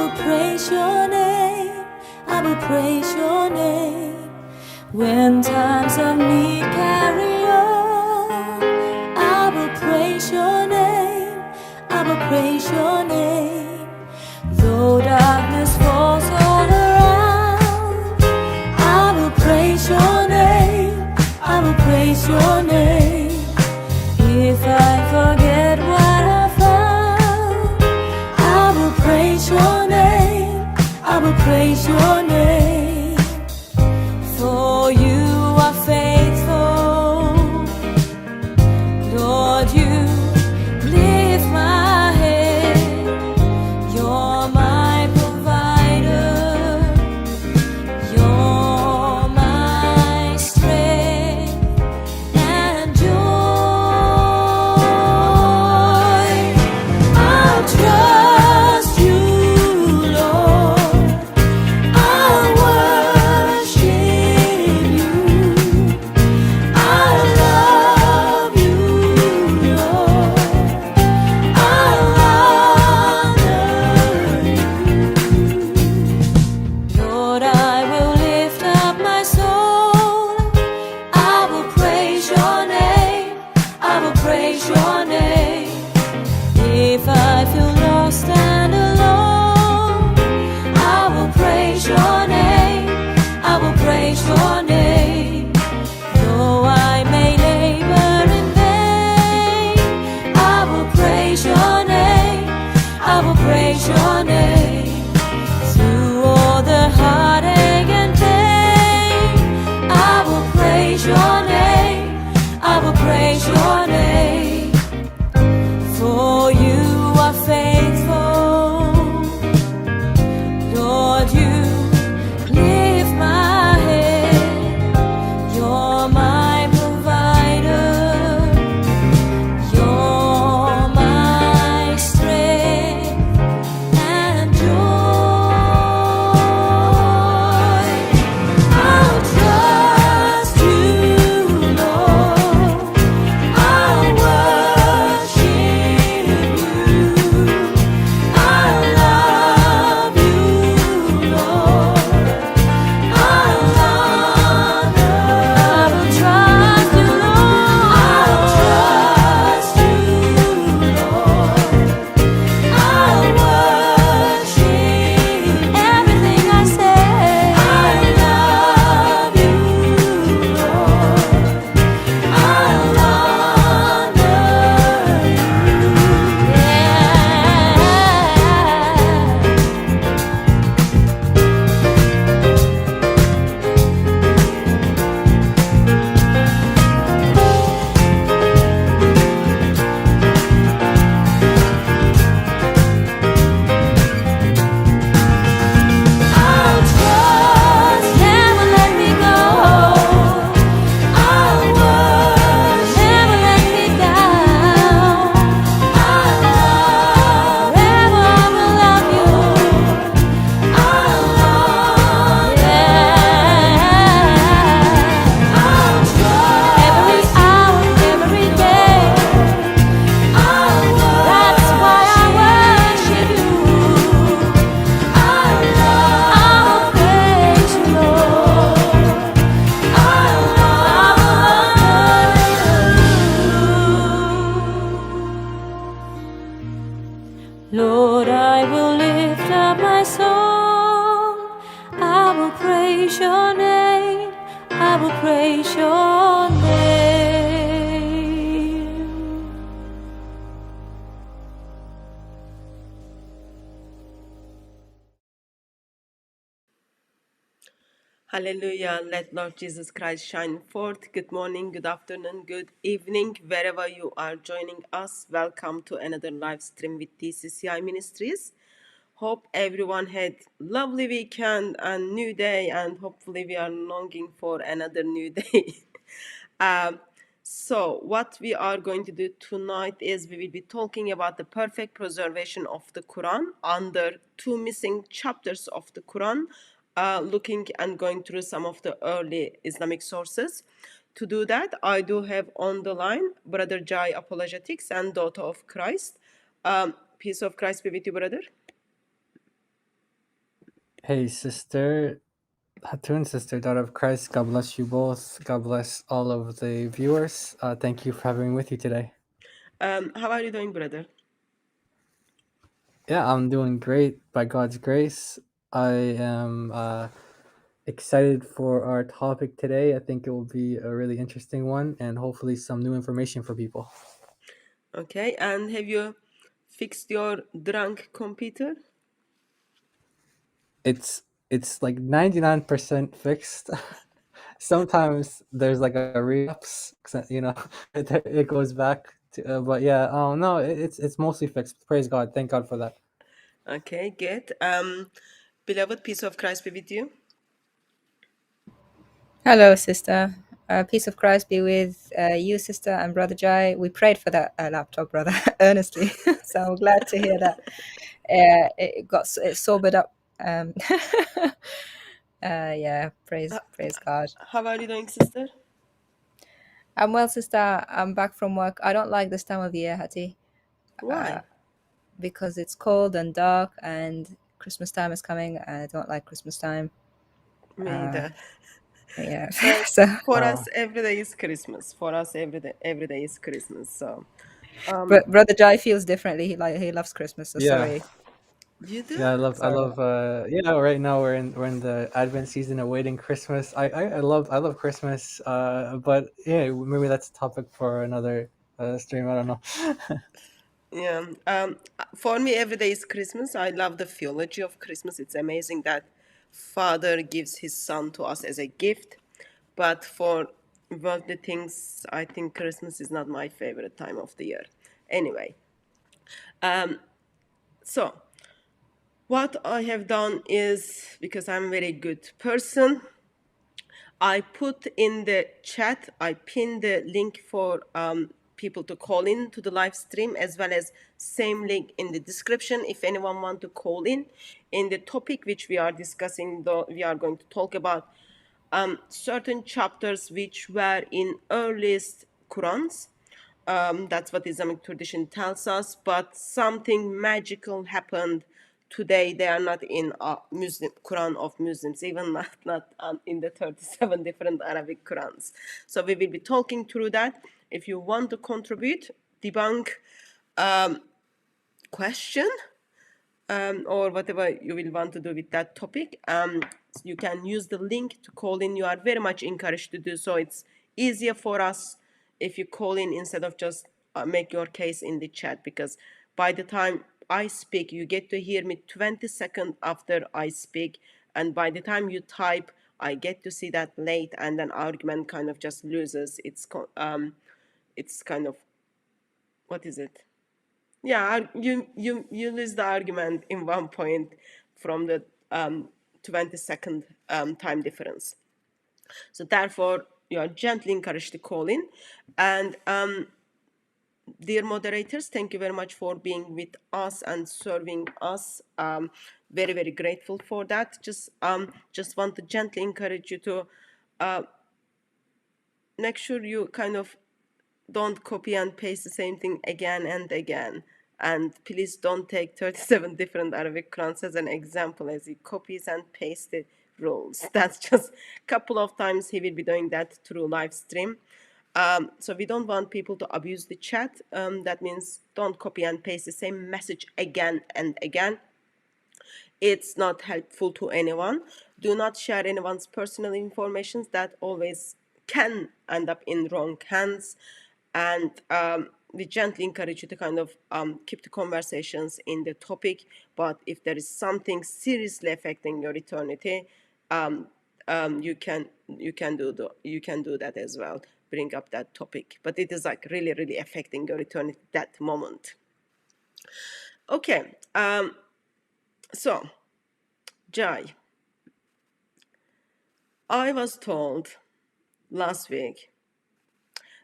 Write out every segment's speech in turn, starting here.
will praise your name, I will praise your name. When times of need carry on, I will praise your name, I will praise your name. Though darkness falls all around, I will praise your name, I will praise your name. If I forget what I found, I will praise your name, I will praise your name. For you are faithful, Lord, you lift my head. You're my provider, you're my strength and joy. I'll trust you, Lord. I'll worship you. I love you, Lord. I'll honor you. Lord, I will lift up my soul. I will praise your name, I will praise your name. If I feel lost and alone, I will praise your name, I will praise your name. Though I may labor in vain, I will praise your name, I will praise your name. Through all the heartache and pain, I will praise your name, I will praise your name. For you are faithful, Lord, you lift my head. You're my provider, you're my strength and joy. I'll trust you, Lord. I'll worship you. I love you, Lord. I'll honor. I will trust you, Lord. I'll trust you, Lord. I'll worship everything I say. I love you, Lord. I'll honor you. I'll trust, never let me go. I'll worship, never let me down. I'll love, forever I will love you. I'll love, I'll trust every hour, every day. I'll worship, that's why I worship you. I'll love, I'll praise you, Lord. I'll honor you. Lord, I will lift up my song. I will praise your name, I will praise your name. Hallelujah. Let Lord Jesus Christ shine forth. Good morning, good afternoon, good evening, wherever you are joining us. Welcome to another live stream with TCCI Ministries. Hope everyone had lovely weekend and new day, and hopefully we are longing for another new day. um, so what we are going to do tonight is we will be talking about the perfect preservation of the Quran under two missing chapters of the Quran, looking and going through some of the early Islamic sources. To do that, I do have on the line Brother Jai Apologetics and Daughter of Christ. Peace of Christ be with you, brother. Hey, sister, Hatun, sister, daughter of Christ. God bless you both. God bless all of the viewers. Thank you for having me with you today. How are you doing, brother? Yeah, I'm doing great by God's grace. I am excited for our topic today. I think it will be a really interesting one and hopefully some new information for people. Okay, and have you fixed your drunk computer? It's like 99% fixed. Sometimes there's like a relapse, it goes back to, but yeah, oh no, it's mostly fixed. Praise God, thank God for that. Okay, good. Beloved, peace of Christ be with you. Hello, sister. Peace of Christ be with you, sister, and brother Jai. We prayed for that laptop, brother, earnestly. So I'm glad to hear that it sobered up. Yeah, praise God. How are you doing, sister? I'm well, sister. I'm back from work. I don't like this time of year, Hattie, Why? because it's cold and dark, and Christmas time is coming. And I don't like Christmas time. Me either. Yeah, But so for Oh, us, every day is Christmas. For us, every day is Christmas. So, but brother Jai feels differently. He loves Christmas. So yeah, sorry, you do? yeah, I sorry. love right now we're in the Advent season awaiting Christmas. I love Christmas, but yeah, maybe that's a topic for another stream. I don't know. Yeah. For me, every day is Christmas. I love the theology of Christmas. It's amazing that Father gives His Son to us as a gift. But for worldly things, I think Christmas is not my favorite time of the year. Anyway, so what I have done is, because I'm a very good person, I put in the chat, I pinned the link for people to call in to the live stream, as well as same link in the description if anyone want to call in the topic which we are discussing. Though we are going to talk about certain chapters which were in earliest Qurans. That's what Islamic tradition tells us. But something magical happened today. They are not in Muslim Quran of Muslims, even not in the 37 different Arabic Qurans. So we will be talking through that. If you want to contribute, debunk, question, or whatever you will want to do with that topic. You can use the link to call in. You are very much encouraged to do so. It's easier for us if you call in instead of just make your case in the chat, because by the time I speak, you get to hear me 20 seconds after I speak, and by the time you type, I get to see that late, and then argument kind of just loses it's kind of, what is it? Yeah, you lose the argument in one point from the 20-second time difference. So therefore, you are gently encouraged to call in. And dear moderators, thank you very much for being with us and serving us. Very, very grateful for that. Just want to gently encourage you to make sure you kind of don't copy and paste the same thing again and again. And please don't take 37 different Arabic Qurans as an example as he copies and pastes the rules. That's just a couple of times he will be doing that through live stream. So we don't want people to abuse the chat. That means don't copy and paste the same message again and again. It's not helpful to anyone. Do not share anyone's personal information. That always can end up in wrong hands. And we gently encourage you to kind of keep the conversations in the topic. But if there is something seriously affecting your eternity, you can do that as well. Bring up that topic. But it is like really, really affecting your eternity that moment. Okay. So, Jai, I was told last week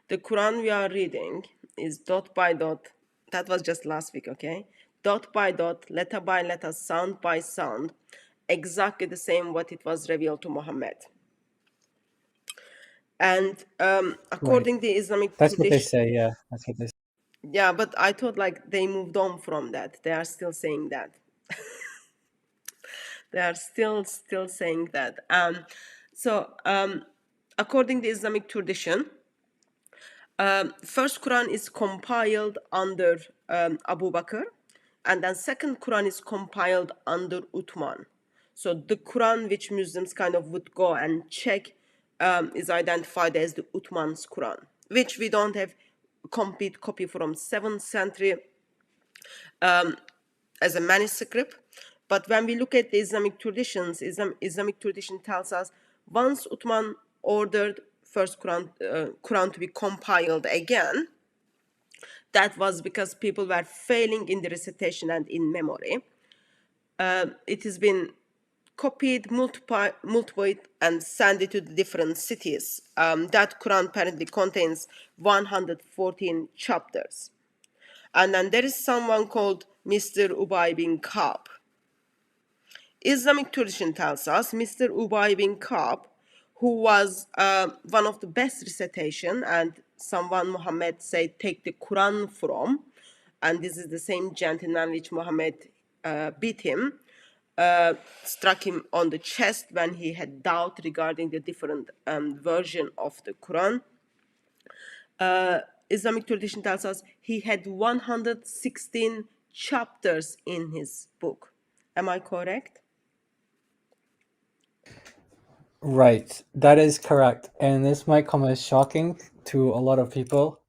the Quran we are reading is dot by dot. That was just last week, okay? Dot by dot, letter by letter, sound by sound, exactly the same what it was revealed to Muhammad. And Right, according to Islamic that's what they tradition, say. Yeah, that's what they say. yeah, but I thought like they moved on from that. They are still saying that. They are still saying that. According to Islamic tradition, first Quran is compiled under Abu Bakr, and then second Quran is compiled under Uthman. So the Quran which Muslims kind of would go and check is identified as the Uthman's Quran, which we don't have complete copy from 7th century as a manuscript. But when we look at the Islamic traditions, Islamic tradition tells us once Uthman ordered first Quran to be compiled again, that was because people were failing in the recitation and in memory. It has been copied, multiplied, and sent it to the different cities. That Quran apparently contains 114 chapters. And then there is someone called Mr. Ubay bin Ka'b. Islamic tradition tells us Mr. Ubay bin Ka'b, who was one of the best recitation and someone Muhammad said take the Quran from, and this is the same gentleman which Muhammad beat him, struck him on the chest when he had doubt regarding the different version of the Quran. Islamic tradition tells us he had 116 chapters in his book. Am I correct? Right, that is correct. And this might come as shocking to a lot of people,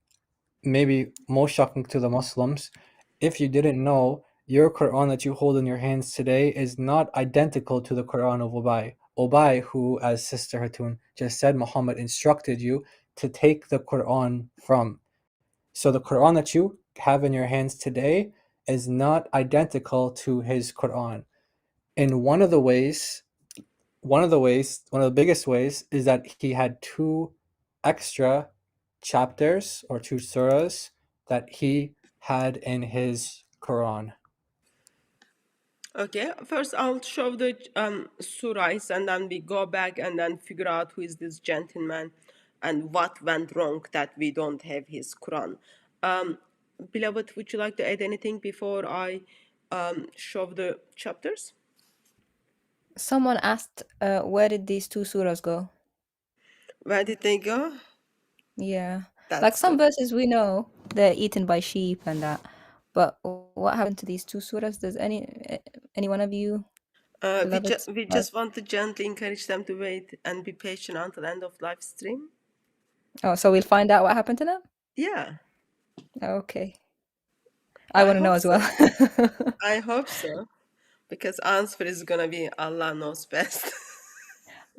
maybe most shocking to the Muslims. If you didn't know, your Quran that you hold in your hands today is not identical to the Quran of Ubay. Ubay, who, as Sister Hatun just said, Muhammad instructed you to take the Quran from. So the Quran that you have in your hands today is not identical to his Quran. And one of the biggest ways is that he had two extra chapters or two surahs that he had in his Quran. Okay, first I'll show the surahs and then we go back and then figure out who is this gentleman and what went wrong that we don't have his Quran. Beloved, would you like to add anything before I show the chapters? Someone asked, where did these two surahs go? Where did they go? Yeah. Like That's some good. verses we know they're eaten by sheep and that. But what happened to these two surahs? Does any one of you beloveds? We just want to gently encourage them to wait and be patient until the end of live stream. Oh, so we'll find out what happened to them? Yeah, Okay. I want to know hope as well. so. I hope so, because answer is gonna be Allah knows best.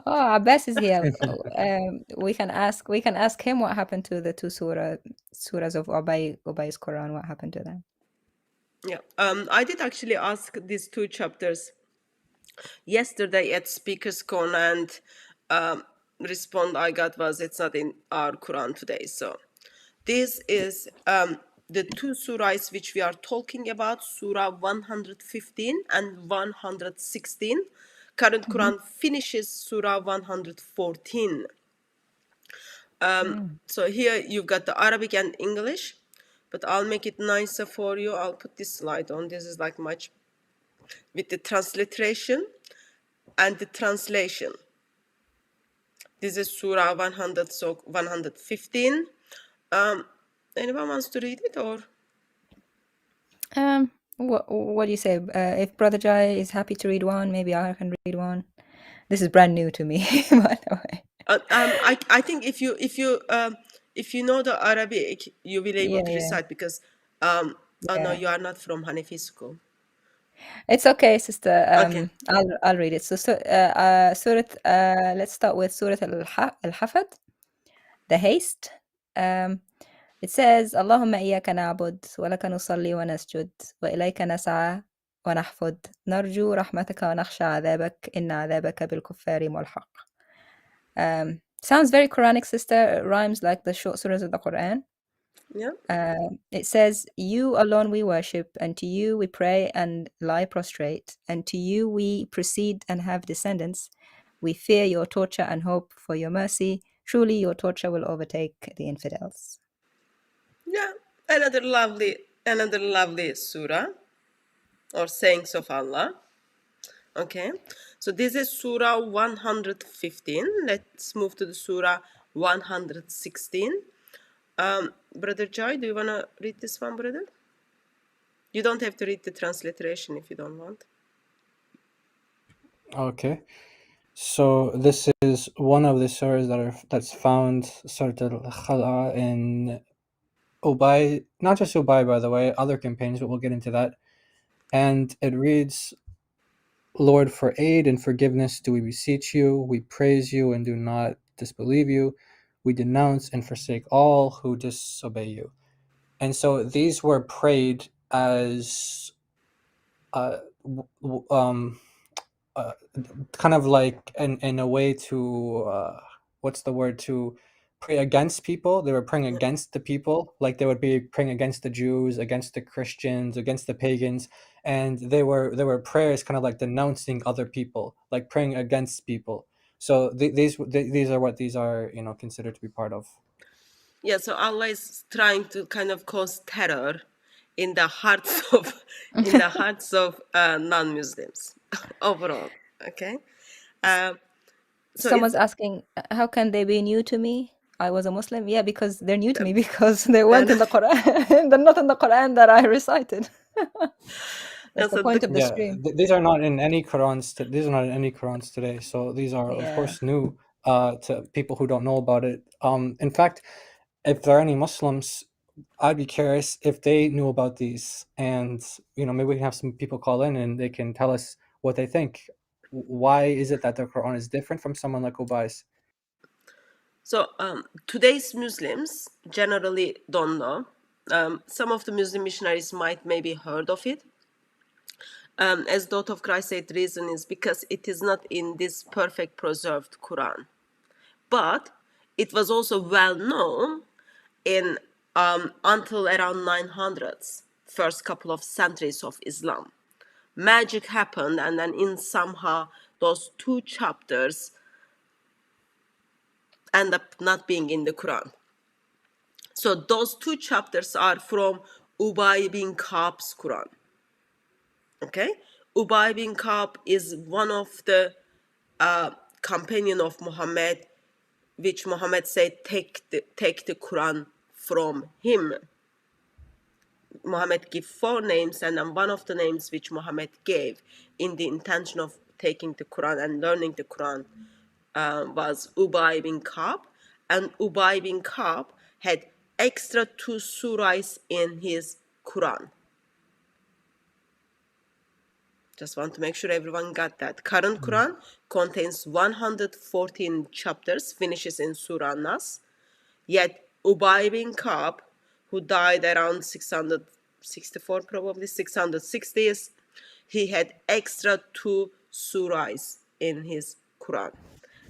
Oh, Abbas is here. We can ask him what happened to the two surahs of Ubay's Quran. What happened to them? Yeah, I did actually ask these two chapters yesterday at Speaker's Con, and respond I got was it's not in our Quran today. So this is the two surahs which we are talking about, Surah 115 and 116. Current Quran finishes Surah 114. So here you've got the Arabic and English, but I'll make it nicer for you. I'll put this slide on. This is like much with the transliteration and the translation. This is Surah 100, so 115. Anyone wants to read it or? What do you say? If Brother Jai is happy to read one, maybe I can read one. This is brand new to me, by the way. I think if you know the Arabic, you will be able to Yeah. recite because oh no, Yeah. you are not from Hanafi school. It's okay, sister. Okay. I'll read it. So, let's start with Surah Al-Hafad, the haste. It says, اللهم إياك نعبد ولك نصلي ونسجد وإليك نسعى ونحفد نرجو رحمتك ونخشى عذابك إن عذابك بالكفار ملحق. Sounds very Quranic, sister. It rhymes like the short surahs of the Quran. Yeah. It says, you alone we worship, and to you we pray and lie prostrate, and to you we proceed and have descendants. We fear your torture and hope for your mercy. Truly your torture will overtake the infidels. Yeah. Another lovely surah or sayings of Allah. Okay, so this is Surah 115. Let's move to the Surah 116. Brother Joy, do you want to read this one, brother? You don't have to read the transliteration if you don't want. Okay. So this is one of the surahs that's found Surat al-Khala in Ubay, not just Ubay, by the way, other companions, but we'll get into that. And it reads, Lord, for aid and forgiveness do we beseech you. We praise you and do not disbelieve you. We denounce and forsake all who disobey you. And so these were prayed as kind of like in a way to what's the word, to pray against people. They were praying against the people, like they would be praying against the Jews, against the Christians, against the pagans, and they were prayers kind of like denouncing other people, like praying against people. So these are what these are, considered to be part of. Yeah, so Allah is trying to kind of cause terror in the hearts of non-Muslims overall. Okay, so Someone's it's asking, how can they be new to me? I was a Muslim. Yeah, because they're new to me because they weren't in the Quran. They're not in the Quran that I recited. That's the so point of the Yeah, stream. these are not in any Qurans. These are not in any Qurans today. So these are, of Yeah. course, new to people who don't know about it. In fact, if there are any Muslims, I'd be curious if they knew about these, and maybe we can have some people call in and they can tell us what they think. Why is it that the Quran is different from someone like Ubais? So today's Muslims generally don't know. Some of the Muslim missionaries might maybe heard of it. As Daughter of Christ said, the reason is because it is not in this perfect preserved Quran. But it was also well known in until around 900s, first couple of centuries of Islam. Magic happened, and then in somehow those two chapters end up not being in the Quran. So those two chapters are from Ubay bin Ka'b's Quran. Okay, Ubay bin Ka'b is one of the companion of Muhammad, which Muhammad said take the Quran from him. Muhammad gave 4 names, and then one of the names which Muhammad gave in the intention of taking the Quran and learning the Quran was Ubay bin Ka'b, and Ubay bin Ka'b had extra 2 surahs in his Quran. Just want to make sure everyone got that. Current Quran contains 114 chapters, finishes in Surah Nas. Yet Ubay bin Ka'b, who died around 664, probably 660s, he had extra 2 surahs in his Quran.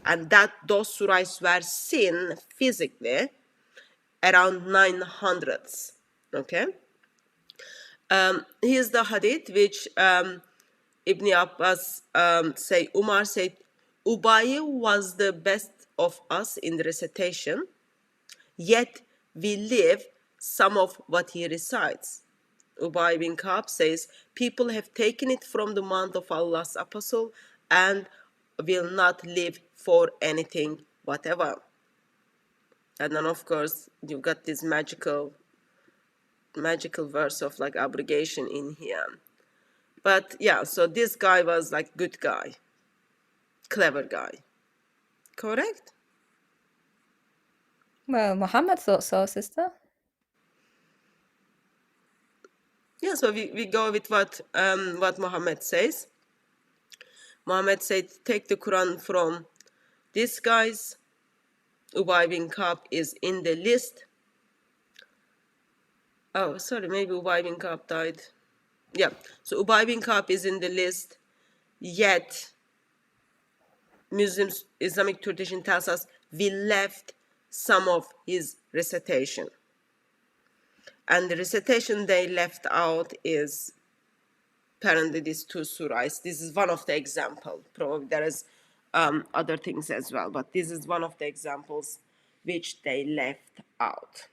And those surahs were seen physically around 900s. Okay? Here's the hadith which Ibn Abbas Umar said, Ubay was the best of us in the recitation, yet we live some of what he recites. Ubay bin Ka'b says, people have taken it from the mouth of Allah's apostle and will not live for anything whatever. And then of course you've got this magical verse of like abrogation in here. But yeah, so this guy was like good guy, clever guy. Correct? Well, Muhammad thought so, sister. Yeah, so we go with what Muhammad says. Muhammad said, take the Quran from these guys. Ubay bin Ka'b is in the list. Oh, sorry, maybe Ubay bin Ka'b died. Yeah, so Ubay bin Ka'b is in the list, yet Muslims, Islamic tradition tells us we left some of his recitation. And the recitation they left out is apparently these 2 surahs. This is one of the examples. Probably there is other things as well, but this is one of the examples which they left out.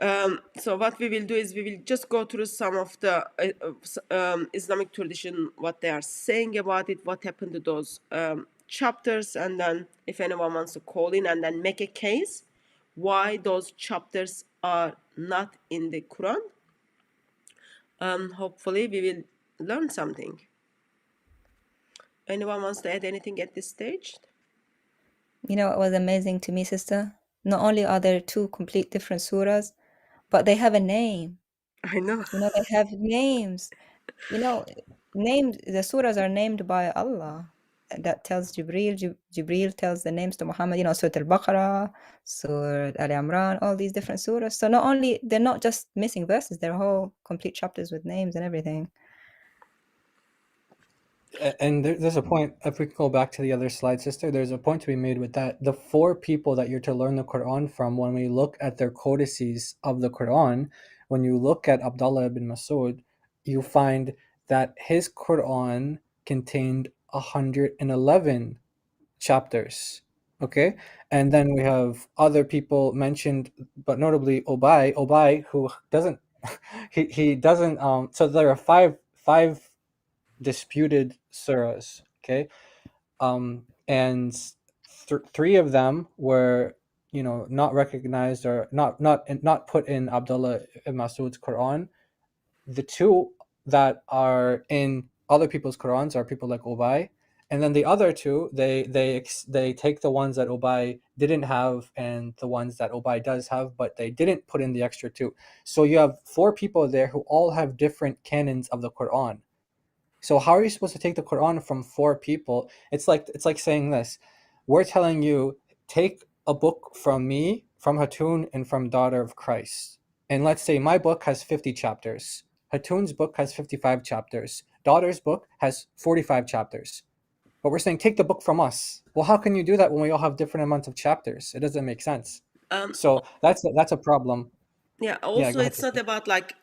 So what we will do is we will just go through some of the Islamic tradition, what they are saying about it, what happened to those chapters, and then if anyone wants to call in and then make a case why those chapters are not in the Quran. Hopefully we will learn something. Anyone wants to add anything at this stage? You know what was amazing to me, sister? Not only are there two complete different surahs, but they have a name. I know. You know, they have names. You know, names, the surahs are named by Allah. That tells Jibreel. Jibreel tells the names to Muhammad, you know, Surah Al-Baqarah, Surah Al-Imran, all these different surahs. So not only, they're not just missing verses, they're whole complete chapters with names and everything. And there's a point, if we go back to the other slide, sister, there's a point to be made with that. The four people that you're to learn the Quran from, when we look at their codices of the Quran, when you look at Abdullah ibn Masud, you find that his Quran contained 111 chapters. Okay? And then we have other people mentioned, but notably Ubay, who doesn't he doesn't so there are five disputed surahs, okay, and three of them were, you know, not recognized or not put in Abdullah ibn Masud's Quran. The two that are in other people's Qurans are people like Ubay, and then the other two, they take the ones that Ubay didn't have and the ones that Ubay does have, but they didn't put in the extra two. So you have four people there who all have different canons of the Quran. So how are you supposed to take the Quran from four people? It's like saying this. We're telling you, take a book from me, from Hatun, and from Daughter of Christ. And let's say my book has 50 chapters. Hatun's book has 55 chapters. Daughter's book has 45 chapters. But we're saying, take the book from us. Well, how can you do that when we all have different amounts of chapters? It doesn't make sense. So that's a problem. Yeah, Yeah, also go ahead, it's not sister. about like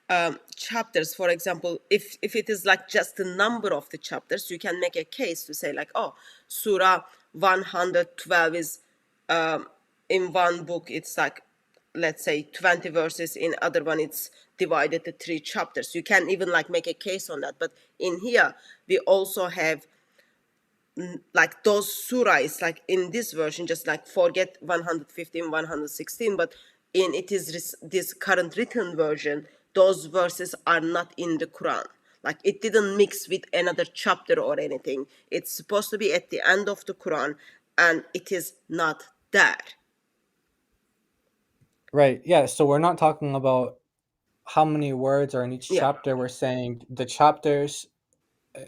chapters. For example, if it is like just the number of the chapters, you can make a case to say like, oh, Surah 112 is in one book, it's like, let's say 20 verses, in other one it's divided to 3 chapters. You can even like make a case on that. But in here, we also have like those surahs, like in this version, just like forget 115, 116, but in it is this current written version, those verses are not in the Quran. Like it didn't mix with another chapter or anything. It's supposed to be at the end of the Quran, and it is not there. Right. Yeah. So we're not talking about how many words are in each Yeah. chapter. We're saying the chapters,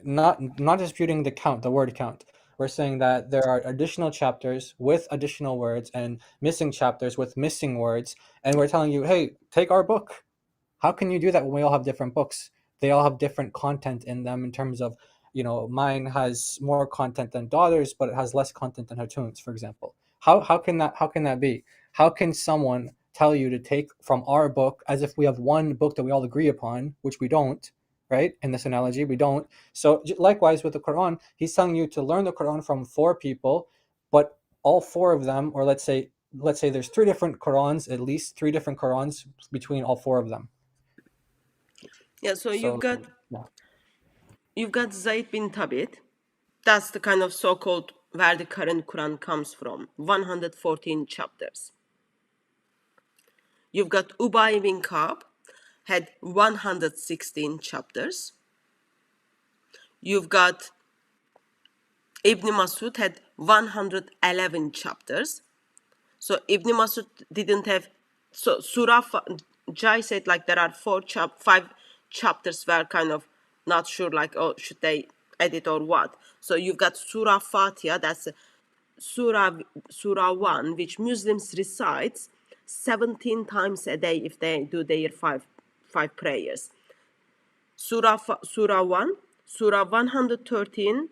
not disputing the count, the word count. We're saying that there are additional chapters with additional words and missing chapters with missing words, and we're telling you, hey, take our book. How can you do that when we all have different books? They all have different content in them in terms of, you know, mine has more content than Daughter's, but it has less content than Hatun's, for example. How can that be? How can someone tell you to take from our book as if we have one book that we all agree upon, which we don't, right? In this analogy, we don't. So likewise with the Quran, he's telling you to learn the Quran from four people, but all four of them, or let's say there's three different Qurans, at least three different Qurans between all four of them. Yeah, so So yeah. you've got Zayd bin Thabit. That's the kind of so-called where the current Quran comes from. 114 chapters. You've got Ubay bin Ka'b, had 116 chapters. You've got Ibn Masud had 111 chapters. So Ibn Masud didn't have. So Surah Jai said like there are 5 chapters where kind of not sure like, oh, should they edit or what. So you've got Surah Fatiha, that's Surah 1, which Muslims recite 17 times a day if they do their five prayers. Surah 1, Surah 113,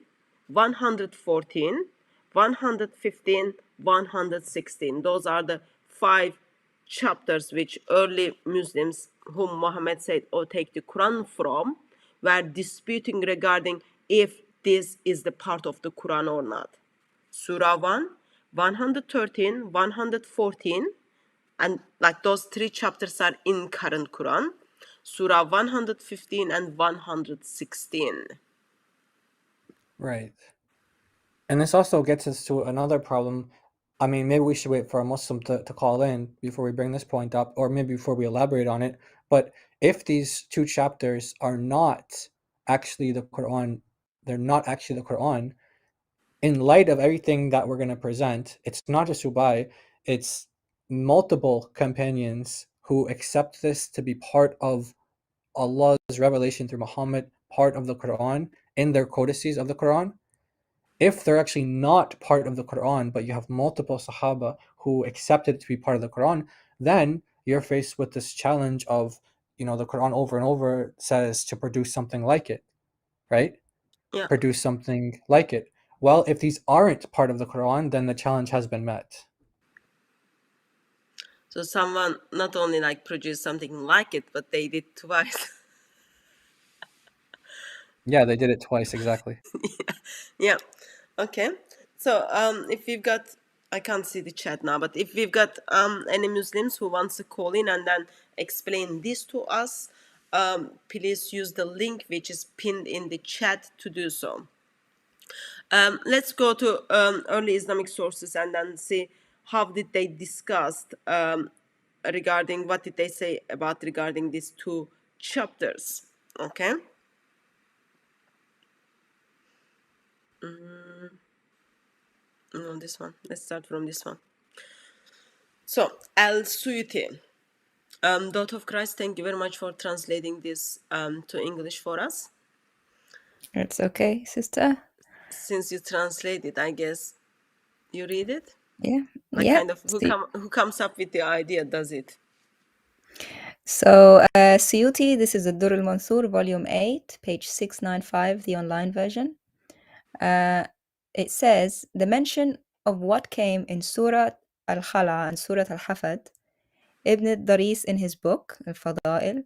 114, 115, 116. Those are the 5 chapters which early Muslims, whom Muhammad said, oh, take the Quran from, were disputing regarding if this is the part of the Quran or not. Surah 1, 113, 114, And like those 3 chapters are in current Quran, Surah 115 and 116. Right. And this also gets us to another problem. I mean, maybe we should wait for a Muslim to call in before we bring this point up, or maybe before we elaborate on it. But if these 2 chapters are not actually the Quran, they're not actually the Quran, in light of everything that we're going to present, it's not just Ubay, it's multiple companions who accept this to be part of Allah's revelation through Muhammad, part of the Quran, in their codices of the Quran. If they're actually not part of the Quran, but you have multiple Sahaba who accept it to be part of the Quran, then you're faced with this challenge of, the Quran over and over says to produce something like it, right? Yeah. Produce something like it. Well, if these aren't part of the Quran, then the challenge has been met. So someone not only like produced something like it, but they did twice. Yeah, they did it twice, exactly. Yeah. Okay. So if we've got, I can't see the chat now, but if we've got any Muslims who wants to call in and then explain this to us, please use the link which is pinned in the chat to do so. Let's go to early Islamic sources and then see how did they discuss regarding, what did they say about regarding these 2 chapters. Okay. No, this one. Let's start from this one. So, Al-Suyuti. Daughter of Christ, thank you very much for translating this to English for us. It's okay, sister. Since you translated, I guess you read it? Yeah. Like Yeah. kind of who comes up with the idea does it? So, Suyuti, this is the Dur al-Mansur, volume 8, page 695, the online version. It says, the mention of what came in Surah Al-Khala and Surah Al-Hafad, Ibn al-Daris in his book, Al-Fada'il,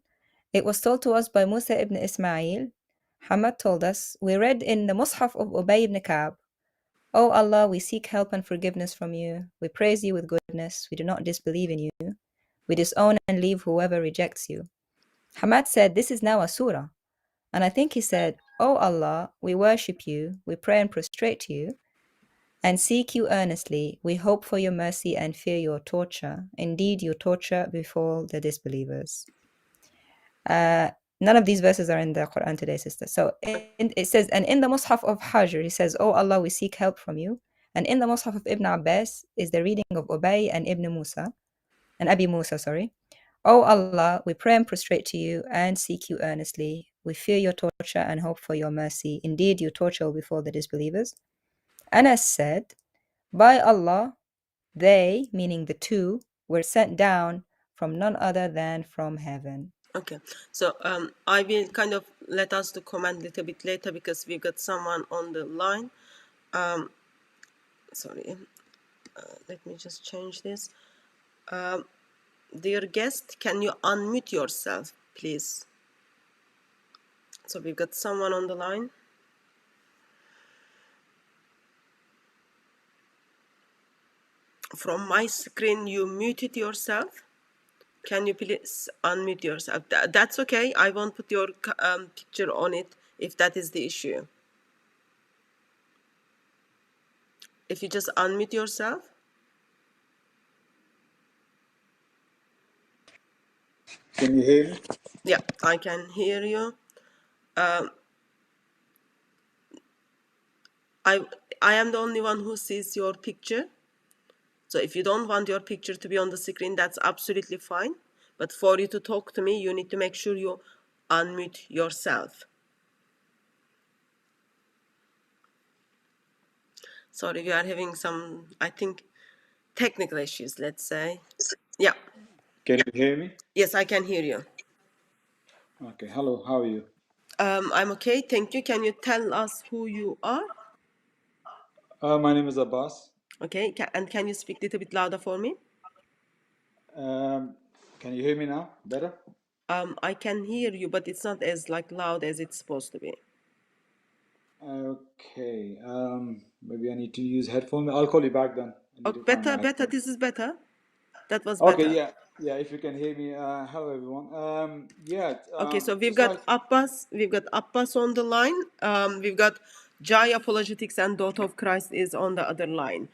it was told to us by Musa ibn Ismail. Hamad told us, we read in the Mus'haf of Ubay ibn Ka'b, O Allah, we seek help and forgiveness from you. We praise you with goodness. We do not disbelieve in you. We disown and leave whoever rejects you. Hamad said, this is now a surah. And I think he said, O Allah, we worship you, we pray and prostrate to you, and seek you earnestly. We hope for your mercy and fear your torture. Indeed, your torture befall the disbelievers. None of these verses are in the Quran today, sister. So it says, and in the Mus'haf of Hajr, he says, O Allah, we seek help from you. And in the Mus'haf of Ibn Abbas is the reading of Ubay and Ibn Musa, and Abi Musa, sorry. O Allah, we pray and prostrate to you and seek you earnestly. We fear your torture and hope for your mercy. Indeed, your torture will befall the disbelievers. Anas said, by Allah, they, meaning the 2, were sent down from none other than from heaven. Okay, so I will kind of let us to comment a little bit later because we've got someone on the line. Sorry, let me just change this. Dear guest, can you unmute yourself, please? So we've got someone on the line. From my screen, you muted yourself. Can you please unmute yourself? That's okay. I won't put your picture on it if that is the issue. If you just unmute yourself. Can you hear me? Yeah, I can hear you. I am the only one who sees your picture. So if you don't want your picture to be on the screen, that's absolutely fine. But for you to talk to me, you need to make sure you unmute yourself. Sorry, we are having some, I think, technical issues, let's say. Yeah. Can you hear me? Yes, I can hear you. Okay. Hello. How are you? I'm okay, thank you. Can you tell us who you are? My name is Abbas. Okay, and can you speak a little bit louder for me? Can you hear me now? Better? I can hear you, but it's not as loud as it's supposed to be. Okay. Maybe I need to use headphone. I'll call you back then. I need to find my Better. headphone. This is better. That was Okay, better. yeah. If you can hear me, hello everyone. Okay, so we've just got like Abbas on the line. We've got Jai Apologetics and Dot of Christ is on the other line.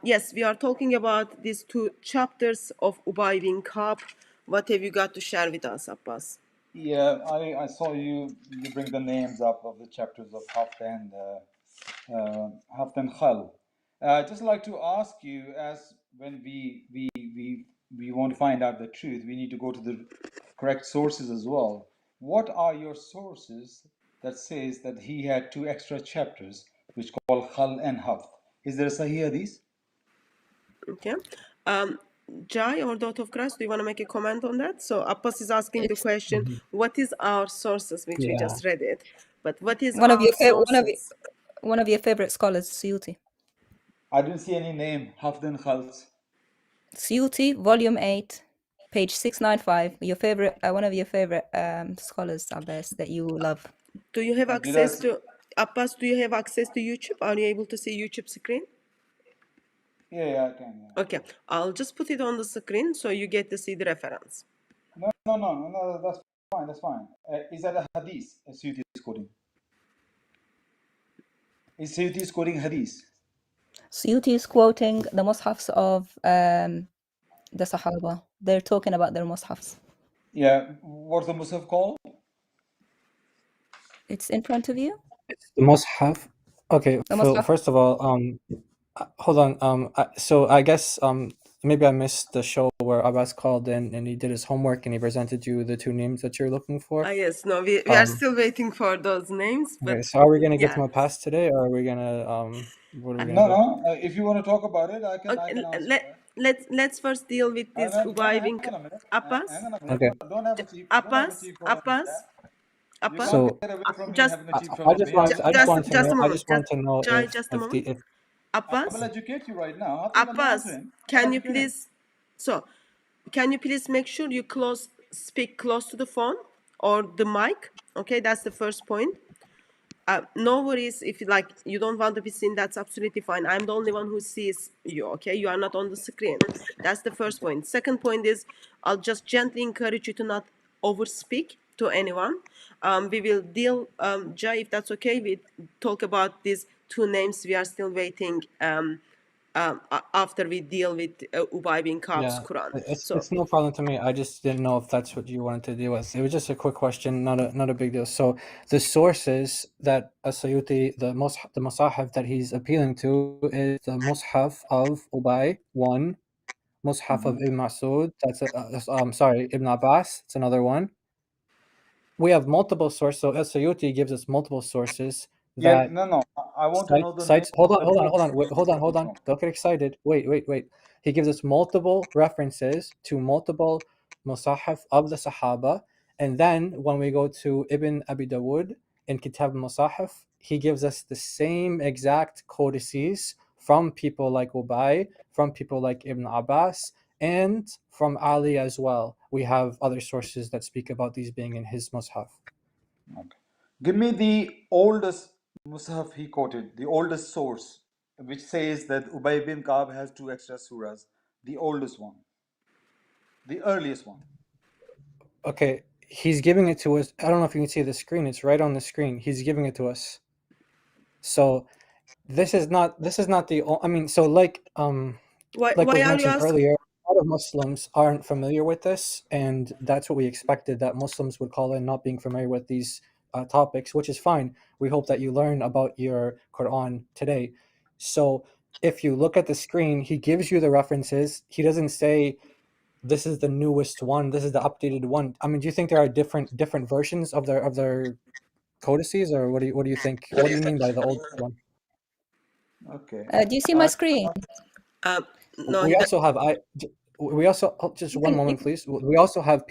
Yes, we are talking about these two chapters of Ubay bin Ka'b. What have you got to share with us, Abbas? yeah, I saw you bring the names up of the chapters of Haft and Haft and Khal. I'd just like to ask you, as when we want to find out the truth, we need to go to the correct sources as well. What are your sources that says that he had two extra chapters which call Khal and Haft? Is there a Sahih Hadith? Okay. Jai or Dot of Christ, do you want to make a comment on that? So Abbas is asking the It's question, Mhm. what is our sources, which we Yeah. just read it, but what is one of our your sources? one of your favorite scholars, Suyuti. I didn't see any name, Haft and Khal. Suyuti, Volume 8, page 695. Your favorite, one of your favorite scholars, Abbas, that you love. Do you have Did I access to, Abbas, do you have access to YouTube? Are you able to see YouTube screen? Yeah, I can. Yeah. Okay, I'll just put it on the screen so you get to see the reference. No. That's fine. That's fine. Is that a hadith? Suyuti is quoting. Is Suyuti quoting hadith? Suyuti is quoting the mushafs of the Sahaba. They're talking about their mushafs. Yeah. What's the Musaf called? It's in front of you. The Mus'haf. Okay, The Phil. mushaf. First of all, hold on. So I guess maybe I missed the show where Abbas called in and he did his homework and he presented you the two names that you're looking for. Yes, no, we are still waiting for those names, but Okay, so are we gonna get yeah. to a pass today, or are we gonna what are we gonna No, do? no. If you want to talk about it, I can Okay, answer let's first deal with this that. Ubay bin Hang on a minute. Abbas. Hang on a minute. Okay, Don't have a cheap shot at me. Abbas, You Abbas. can't so get away from me Just having a cheap shot I at just me. I want will, I just want to just know a moment. Jai, if just a moment. if I will Abbas, educate you right now. Let me answer Abbas, him. I'll can you educate him. please? So, can you please make sure you speak close to the phone or the mic? Okay, that's the first point. No worries if you don't want to be seen. That's absolutely fine. I'm the only one who sees you. Okay, you are not on the screen. That's the first point. Second point is I'll just gently encourage you to not overspeak to anyone. We will deal, Jai, if that's okay. We talk about these two names. We are still waiting. After we deal with Ubay bin Ka'b's yeah, Quran. it's So no problem to me. I just didn't know if that's what you wanted to deal with. It was just a quick question, not a big deal. So the sources that As-Sayuti, the Musahaf that he's appealing to is the Mushaf of Ubay, one. Mushaf of Ibn Masud, sorry, Ibn Abbas, it's another one. We have multiple sources, so As-Sayuti gives us multiple sources Yeah, that no. I want to know the name cites. of the books. Wait, hold on. Don't get excited. Wait. He gives us multiple references to multiple Musahaf of the Sahaba, and then when we go to Ibn Abi Dawud in Kitab Musahaf, he gives us the same exact codices from people like Ubay, from people like Ibn Abbas, and from Ali as well. We have other sources that speak about these being in his Mus'haf. Okay. Give me the oldest Musaf he quoted, the oldest source, which says that Ubay bin Ka'b has two extra surahs. The oldest one. The earliest one. Okay, he's giving it to us. I don't know if you can see the screen. It's right on the screen. He's giving it to us. So this is not I mean, so like why was are you mentioned asking? earlier, a lot of Muslims aren't familiar with this, and that's what we expected, that Muslims would call in not being familiar with these topics, which is fine. We hope that you learn about your Quran today. So if you look at the screen, he gives you the references. He doesn't say this is the newest one, this is the updated one. I mean, do you think there are different versions of their codices, or what do you think? What do you mean by the oldest one? Okay. Do you see my screen? No, We also have just You one can. moment, please. We also have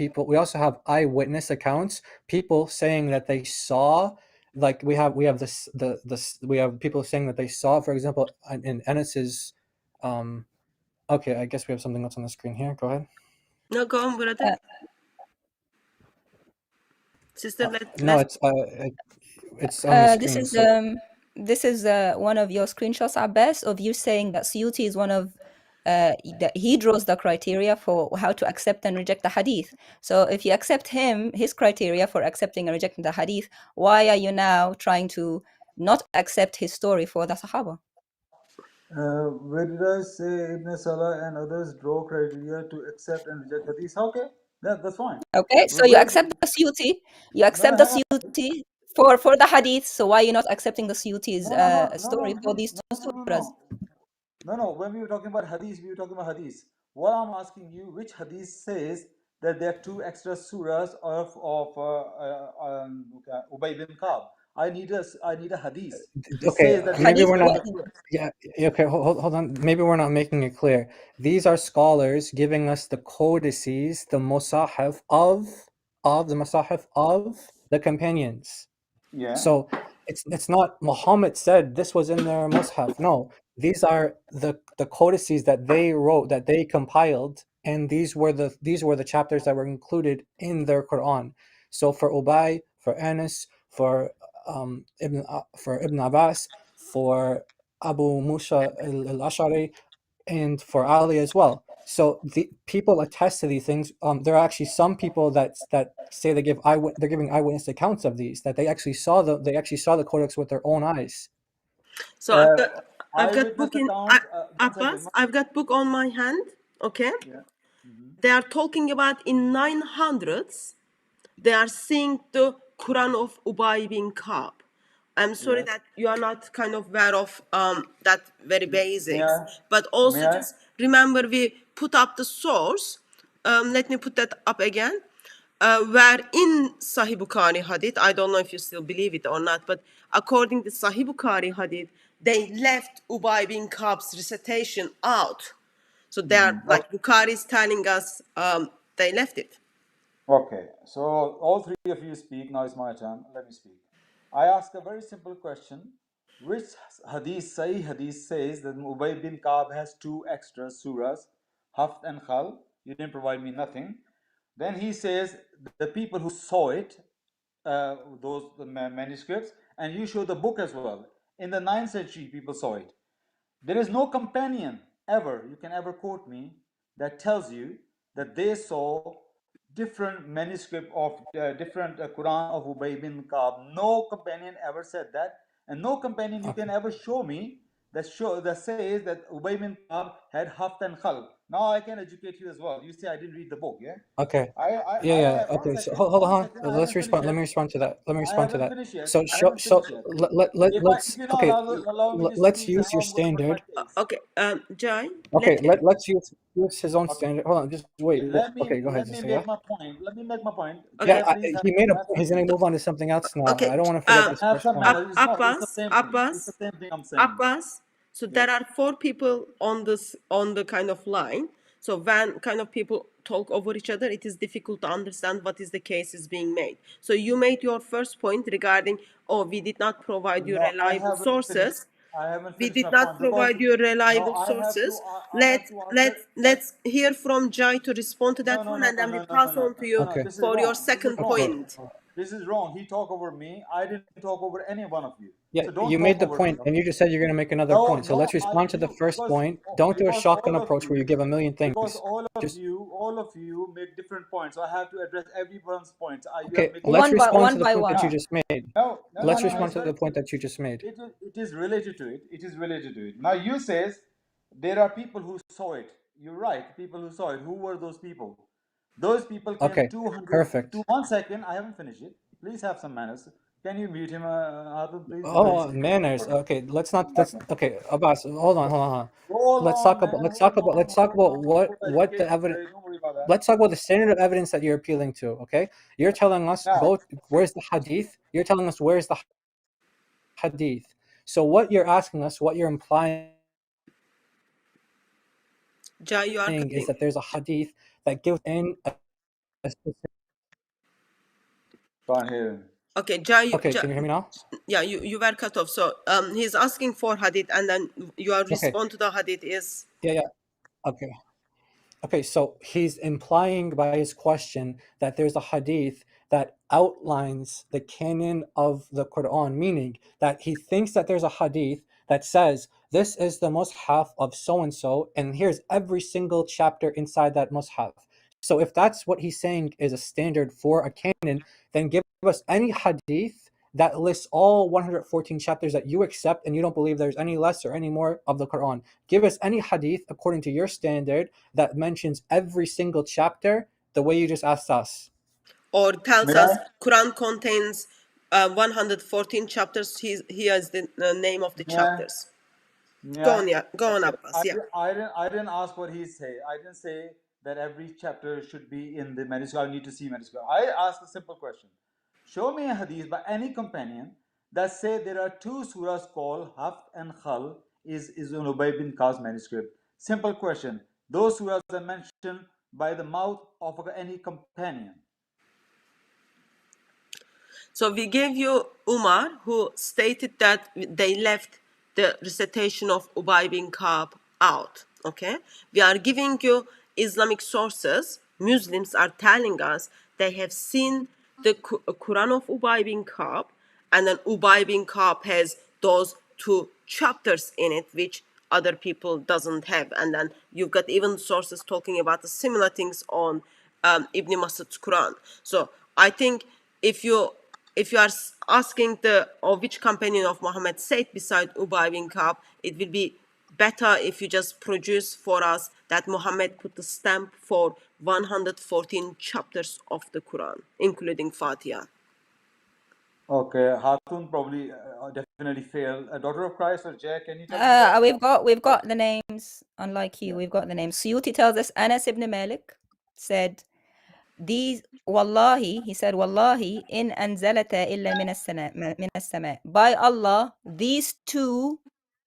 eyewitness accounts, people saying that they saw, like we have we have people saying that they saw, for example, in Enes's okay, I guess we have something else on the screen here. Go ahead. no, go on, brother. Sister, No, let's it's on the This screen. is one of your screenshots, Abbas, of you saying that Suyuti is one of he draws the criteria for how to accept and reject the hadith. So if you accept his criteria for accepting and rejecting the hadith, why are you now trying to not accept his story for the Sahaba? Where did I say Ibn Salah and others draw criteria to accept and reject hadith? Okay, that's fine. Okay, so you accept the Suyuti, for the hadith. So why are you not accepting the Suyuti's story for these two surahs? No. When we were talking about hadith, we were talking about hadith. What I'm asking you, which hadith says that there are 2 extra surahs of Ubay bin Ka'b? I need a hadith. It Okay, says that maybe Hadith we're not. what? Yeah, okay, hold on. Maybe we're not making it clear. These are scholars giving us the codices, the musahaf of the musahaf of the companions. yeah. So it's not Muhammad said this was in their mushaf. No, these are the codices that they wrote, that they compiled, and these were the chapters that were included in their Quran. So for Ubay, for Anas, for Ibn Abbas, for Abu Musa al-Ash'ari, and for Ali as well. So the people attest to these things. There are actually some people that say they're giving eyewitness accounts of these, that they actually saw the codex with their own eyes. So I've got book Eyewitness in account. One second. Abbas. I've got book on my hand. Okay, Yeah. they are talking about in 900s. They are seeing the Quran of Ubay bin Ka'b. I'm sorry Yeah. that you are not kind of aware of that very basics, I? but May also I? just remember we put up the source. Let me put that up again. Where in Sahih Bukhari Hadith, I don't know if you still believe it or not, but according to Sahih Bukhari Hadith, they left Ubay bin Ka'b's recitation out. So they are like Bukhari is telling us they left it. Okay, so all 3 of you speak. Now it's my turn. Let me speak. I ask a very simple question. Which Sahih hadith says that Ubay bin Ka'b has 2 extra surahs, Haft and Khal? You didn't provide me nothing. Then he says the people who saw it, those manuscripts, and you show the book as well. In the 9th century, people saw it. There is no companion you can ever quote me, that tells you that they saw different manuscript of different Quran of Ubay bin Ka'b. No companion ever said that, and no companion you can ever show me that says that Ubay bin Ka'b had Haft and Khal. Now I can educate you as well. You say I didn't read the book, yeah? Okay. I Okay. one So second, hold one on. second. I Let's haven't finished respond. Let yet. me respond to that. I haven't finished yet. So I haven't finished yet. let's If you're not okay. allow me to Let's speak, then use how your I'm going to put my standard. case? Okay, Jai, Okay, let's use his own Okay. standard. Hold on, just wait. Let me Okay, go ahead. Just say yeah. make my point. Let me make my point. okay. Yeah, Jai, please he made a have point. some He's gonna manners. move on to something else now. Okay, I don't want to forget this Have first some point. manners. It's the same thing. It's the same thing I'm saying. Abbas. So there are 4 people on the kind of line. So when kind of people talk over each other, it is difficult to understand what is the case is being made. So you made your first point regarding, oh, we did not provide you No, I reliable haven't finished. sources. I haven't We finished did my not point because provide you reliable I have to. sources. I have to answer. Let's hear from Jai to respond to that one, and then we pass on to you Okay. This is for your wrong. This is second wrong. Okay. point. This is wrong. He talked over me. I didn't talk over any one of you. Yeah, So don't you talk made the over me. point, and you just said you're gonna make another No, point. So let's respond to the first point. Don't do a shotgun all of approach where you give a million things. because all Just of you make different points. So I have to address everyone's points. You okay. have made Let's One by respond to the one. point that you just made. no, Let's no. respond It's to the very point that you just made. it is related to it. It is related to it. Now you says there are people who saw it. You're right. People who saw it. Who were those people? Those people came Okay, 200 perfect. to 1 second. I haven't finished it. Please have some manners. Can you mute him, Adam, please? Oh, manners. Okay, let's not. Let's okay, Abbas. Hold on. Hold Let's on, talk man. about. Let's Hold talk about. on, Let's talk hold about on. I'm what the educating evidence. today. Don't worry about that. Let's talk about the standard of evidence that you're appealing to. Okay, you're telling us Now, go. Where's the hadith? You're telling us where's the hadith. So what you're asking us, what you're implying Jai, you are is cutting. that there's a hadith that gives in a specific. can't hear him. Okay, Jai, Okay, can you hear me now? yeah, you were cut off. So he's asking for hadith, and then your response to the hadith is Yeah. Okay, so he's implying by his question that there's a hadith that outlines the canon of the Quran, meaning that he thinks that there's a hadith that says this is the mushaf of so and so, and here's every single chapter inside that mushaf. So if that's what he's saying is a standard for a canon, then give us any hadith that lists all 114 chapters that you accept and you don't believe there's any less or any more of the Quran. Give us any hadith according to your standard that mentions every single chapter the way you just asked us. Or tells May us I? Quran contains 114 chapters. Here's the name of the Yeah. chapters. Go Yeah. on, yeah. Go on, Okay. Abbas. Yeah. I didn't ask what he say. I didn't say that every chapter should be in the manuscript. I need to see manuscript. I asked a simple question. Show me a hadith by any companion that say there are two surahs called Haft and Khal is in Ubay bin Ka'b's manuscript. Simple question. Those surahs are mentioned by the mouth of any companion. So we gave you Umar, who stated that they left the recitation of Ubay bin Ka'b out. Okay, we are giving you Islamic sources. Muslims are telling us they have seen the Quran of Ubay bin Ka'b, and then Ubay bin Ka'b has those two chapters in it, which other people doesn't have. And then you've got even sources talking about the similar things on Ibn Masud's Quran. So I think if you are asking which companion of Muhammad said beside Ubay bin Ka'b, it will be better if you just produce for us that Muhammad put the stamp for 114 chapters of the Quran, including Fatiha. Okay, Hatun probably definitely failed. Daughter of Christ or Jack, can you tell me that? We've got the names. Unlike you, we've got the names. Suyuti tells us Anas ibn Malik said these. Wallahi, he said, Wallahi, in anzalata illa min as-sama. By Allah, these two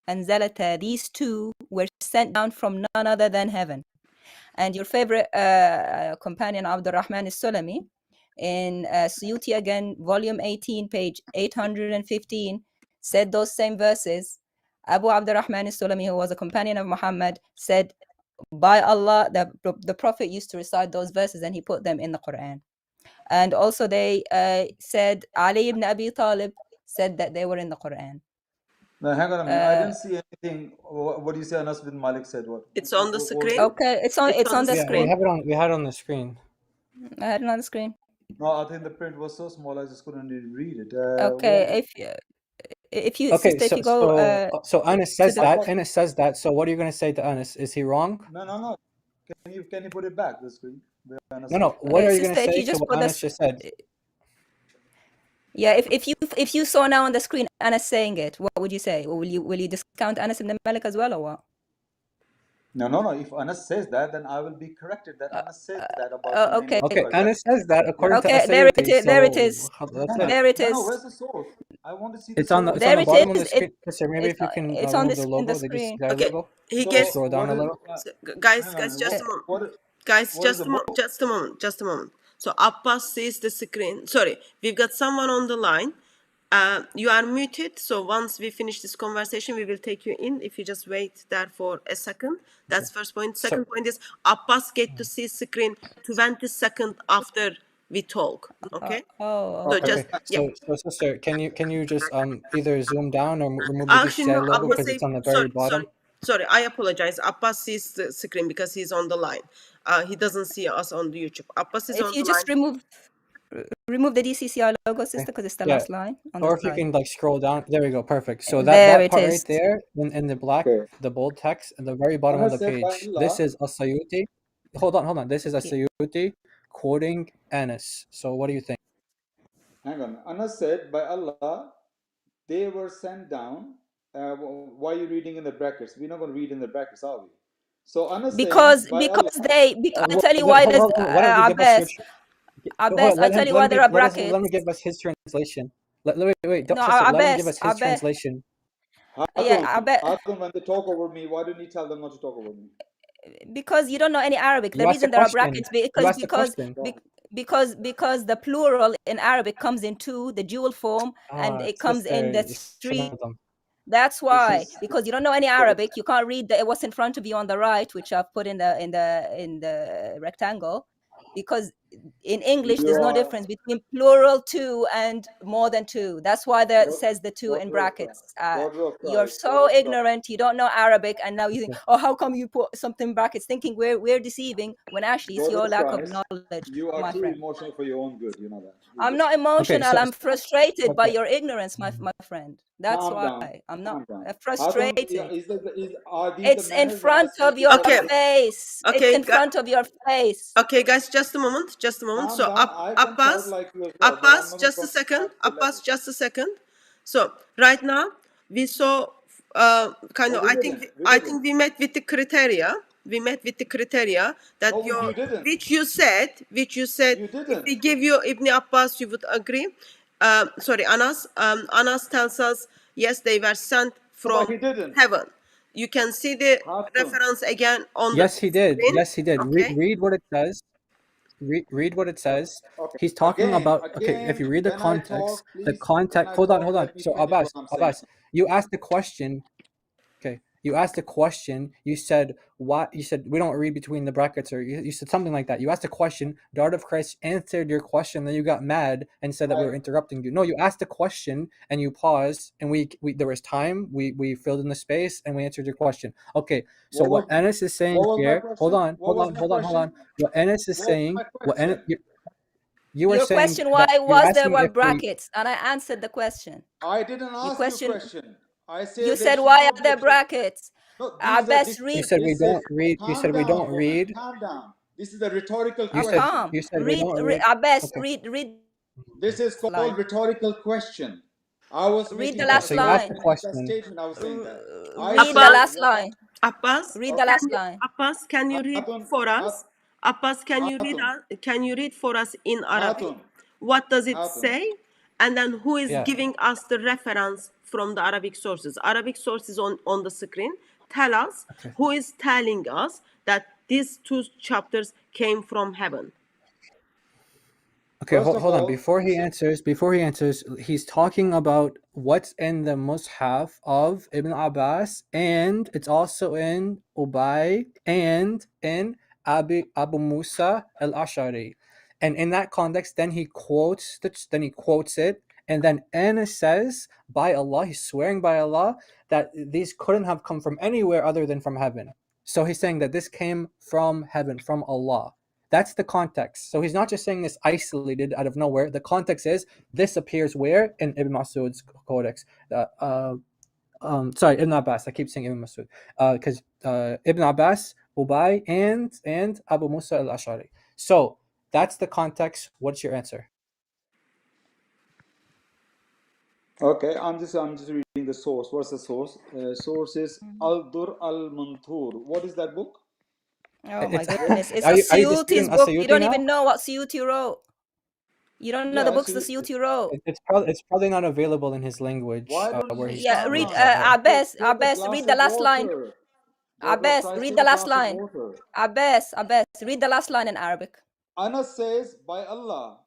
anzalata, these two were sent down from none other than heaven. And your favorite companion Abdul Rahman al-Sulami in Suyuti again, volume 18, page 815, said those same verses. Abu Abdurrahman al-Sulami, who was a companion of Muhammad, said, by Allah, the Prophet used to recite those verses and he put them in the Quran. And also they said Ali ibn Abi Talib said that they were in the Quran. No, hang on a minute. I didn't see anything. What do you say? Anas bin Malik said what? It's on the screen. Okay, it's on the Yeah, screen. we had it on the screen. I had it on the screen. No, I think the print was so small I just couldn't even read it. Okay, if you Okay, sister, if you go so Anas says the- that. Anas says that. So what are you going to say to Anas? Is he wrong? No. Can you put it back the screen? Where Anas No. said? What are you going to sister, if say you to just what put Anas just said? Yeah, if you saw now on the screen Anas saying it, what would you say? Or will you discount Anas ibn Malik as well, or what? No. If Anas says that, then I will be corrected that Anas says that about the name Okay. of Okay, God. Anas says that according to Okay, there it Asayuti. is. There it So is. that's it. There it No, is. where's the source? I want to see the It's on source. the There it bottom of is. the screen. Sir, maybe if you can It's on remove the the logo, the screen. DCI Okay, logo, he So gets. scroll down a little. Guys, hang on. just a moment. What Guys, what is the book? just a moment. So Abbas sees the screen. Sorry, we've got someone on the line. You are muted. So once we finish this conversation, we will take you in. If you just wait there for a second. That's first point. So Second point is Abbas get to see screen 20 seconds after we talk. Okay. So Okay. just okay, so sister, can you just either zoom down or remove the actually DCI no. logo Abbas because say it's on the very bottom? sorry. I apologize. Abbas sees the screen because he's on the line. He doesn't see us on the YouTube. Abbas is on If you the line. just remove the DCCI logo, sister, because it's the Yeah. last line on the Or if you slide. can like scroll down, there we go, perfect. So There that it part is. right there in the black, Okay. the bold text, at the very bottom of the Anas said by page. This Allah. is Asayuti. Hold on. This is Asayuti quoting Anas. So what do you think? Hang on. Anas said by Allah, they were sent down. Why are you reading in the brackets? We're not going to read in the brackets, are we? So Anas saying by Allah. I tell you why there's Why don't you give us your? Abbas, I tell you why there are brackets. Let me give us his translation. Wait, No, sister, let him give Abbas, us his translation. Yeah, Hatun, when they talk over me, why didn't he tell them not to talk over me? because you don't know any Arabic. The You asked reason a there are question. brackets You asked a question. because the plural in Arabic comes in two, the dual form, and it comes in the three. That's why, because you don't know any Arabic, you can't read what's in front of you on the right, which I've put in the rectangle, because in English, You there's no are difference between plural two and more than two. That's why there daughter, says the two in daughter of brackets. Christ, daughter of You're Christ, so daughter of Christ. ignorant. You don't know Arabic, and now you think, Okay. oh, how come you put something in brackets, thinking we're deceiving, when actually it's Daughter your of lack of Christ, knowledge, you are my too friend. emotional for your own good. You know that. You I'm just not emotional. so I'm frustrated by okay. your ignorance, my friend. That's calm why down. I'm not Calm down. Hatun, frustrated. are these the It's in manners that are front of supposed to your Okay, follow? face. It's okay, in front of your face. okay, guys, just a moment, just a moment. Calm So, down. I can shout like you as well, but I'm not Just a from second, that level. Just a second. So, right now, we saw, kind No, of, we didn't. We I didn't. think we met with the criteria. We met with the criteria that No, you didn't. which you said, You if didn't. we give you Ibn Abbas, you would agree. Sorry, Anas. Anas tells us, yes, they were sent No, but from he didn't. heaven. You can see the Hatun. reference again on the Yes, he did. screen. Yes, he did. Okay. Read what it says. Read what it says. Okay. He's talking about, okay, if Again, you read the when I talk, context, hold on. let me So finish what I'm saying. Abbas, you asked the question. Okay, you asked a question. You said what? You said we don't read between the brackets, or you said something like that. You asked a question. The art of Christ answered your question. Then you got mad and said that we were interrupting you. No, you asked a question and you paused, and we there was time. We filled in the space and we answered your question. Okay, so what Enes is saying What was my here? question? What was my question? What Enes is What was saying? my What Enes, question? you were Your saying question, that why you're was there asking were if we. brackets? And I answered the question. I didn't Your ask you a question, question. I said you there said, should why not are be a there brackets? No, these are Best this. You read. said we This is don't read. You calm said we down, don't woman. read. Calm down. This is a rhetorical You said question. Calm. we don't read. Best Okay. read This is line. called rhetorical question. I was Read the making Okay, that. last so you I was asked line. the making that question. statement. I was saying that. I Read the said Abbas, last what I. line. Abbas, Read the last can you, line. Abbas, can you read Hatun, for Hat, us? Abbas, Hatun, can you read for us in Arabic? Hatun, What does it Hatun. say? And then who is Yeah. giving us the reference from the Arabic sources? Arabic sources on the screen. Tell us Okay. who is telling us that these two chapters came from heaven. Okay, First of hold on. all, Before he answers, he's talking about what's in the Mus'haf of Ibn Abbas, and it's also in Ubay and in Abu Musa al-Ash'ari. And in that context, then he quotes it, and then Anas says, by Allah, he's swearing by Allah that these couldn't have come from anywhere other than from heaven. So he's saying that this came from heaven, from Allah. That's the context. So he's not just saying this isolated out of nowhere. The context is this appears where? In Ibn Masud's codex. Sorry, Ibn Abbas. I keep saying Ibn Masud. Because Ibn Abbas, Ubay, and Abu Musa al-Ash'ari. So that's the context. What's your answer? okay, I'm just reading the source. What's the source? Source is Al-Dur al-Manthur. What is that book? Oh my It's goodness. It's are you Suyuti's disputing book. You As-Sayuti don't now? even know what Suyuti wrote. You don't know the Yeah, books so the Suyuti wrote. It's probably not available in his language why don't where you he's Yeah, calm speaking read down? about here. Our Take a best, glass read the of last line. water. Our Daughter of best, Christ, read take the a last glass of line. water. Our best, read the last line in Arabic. Anas says, by Allah,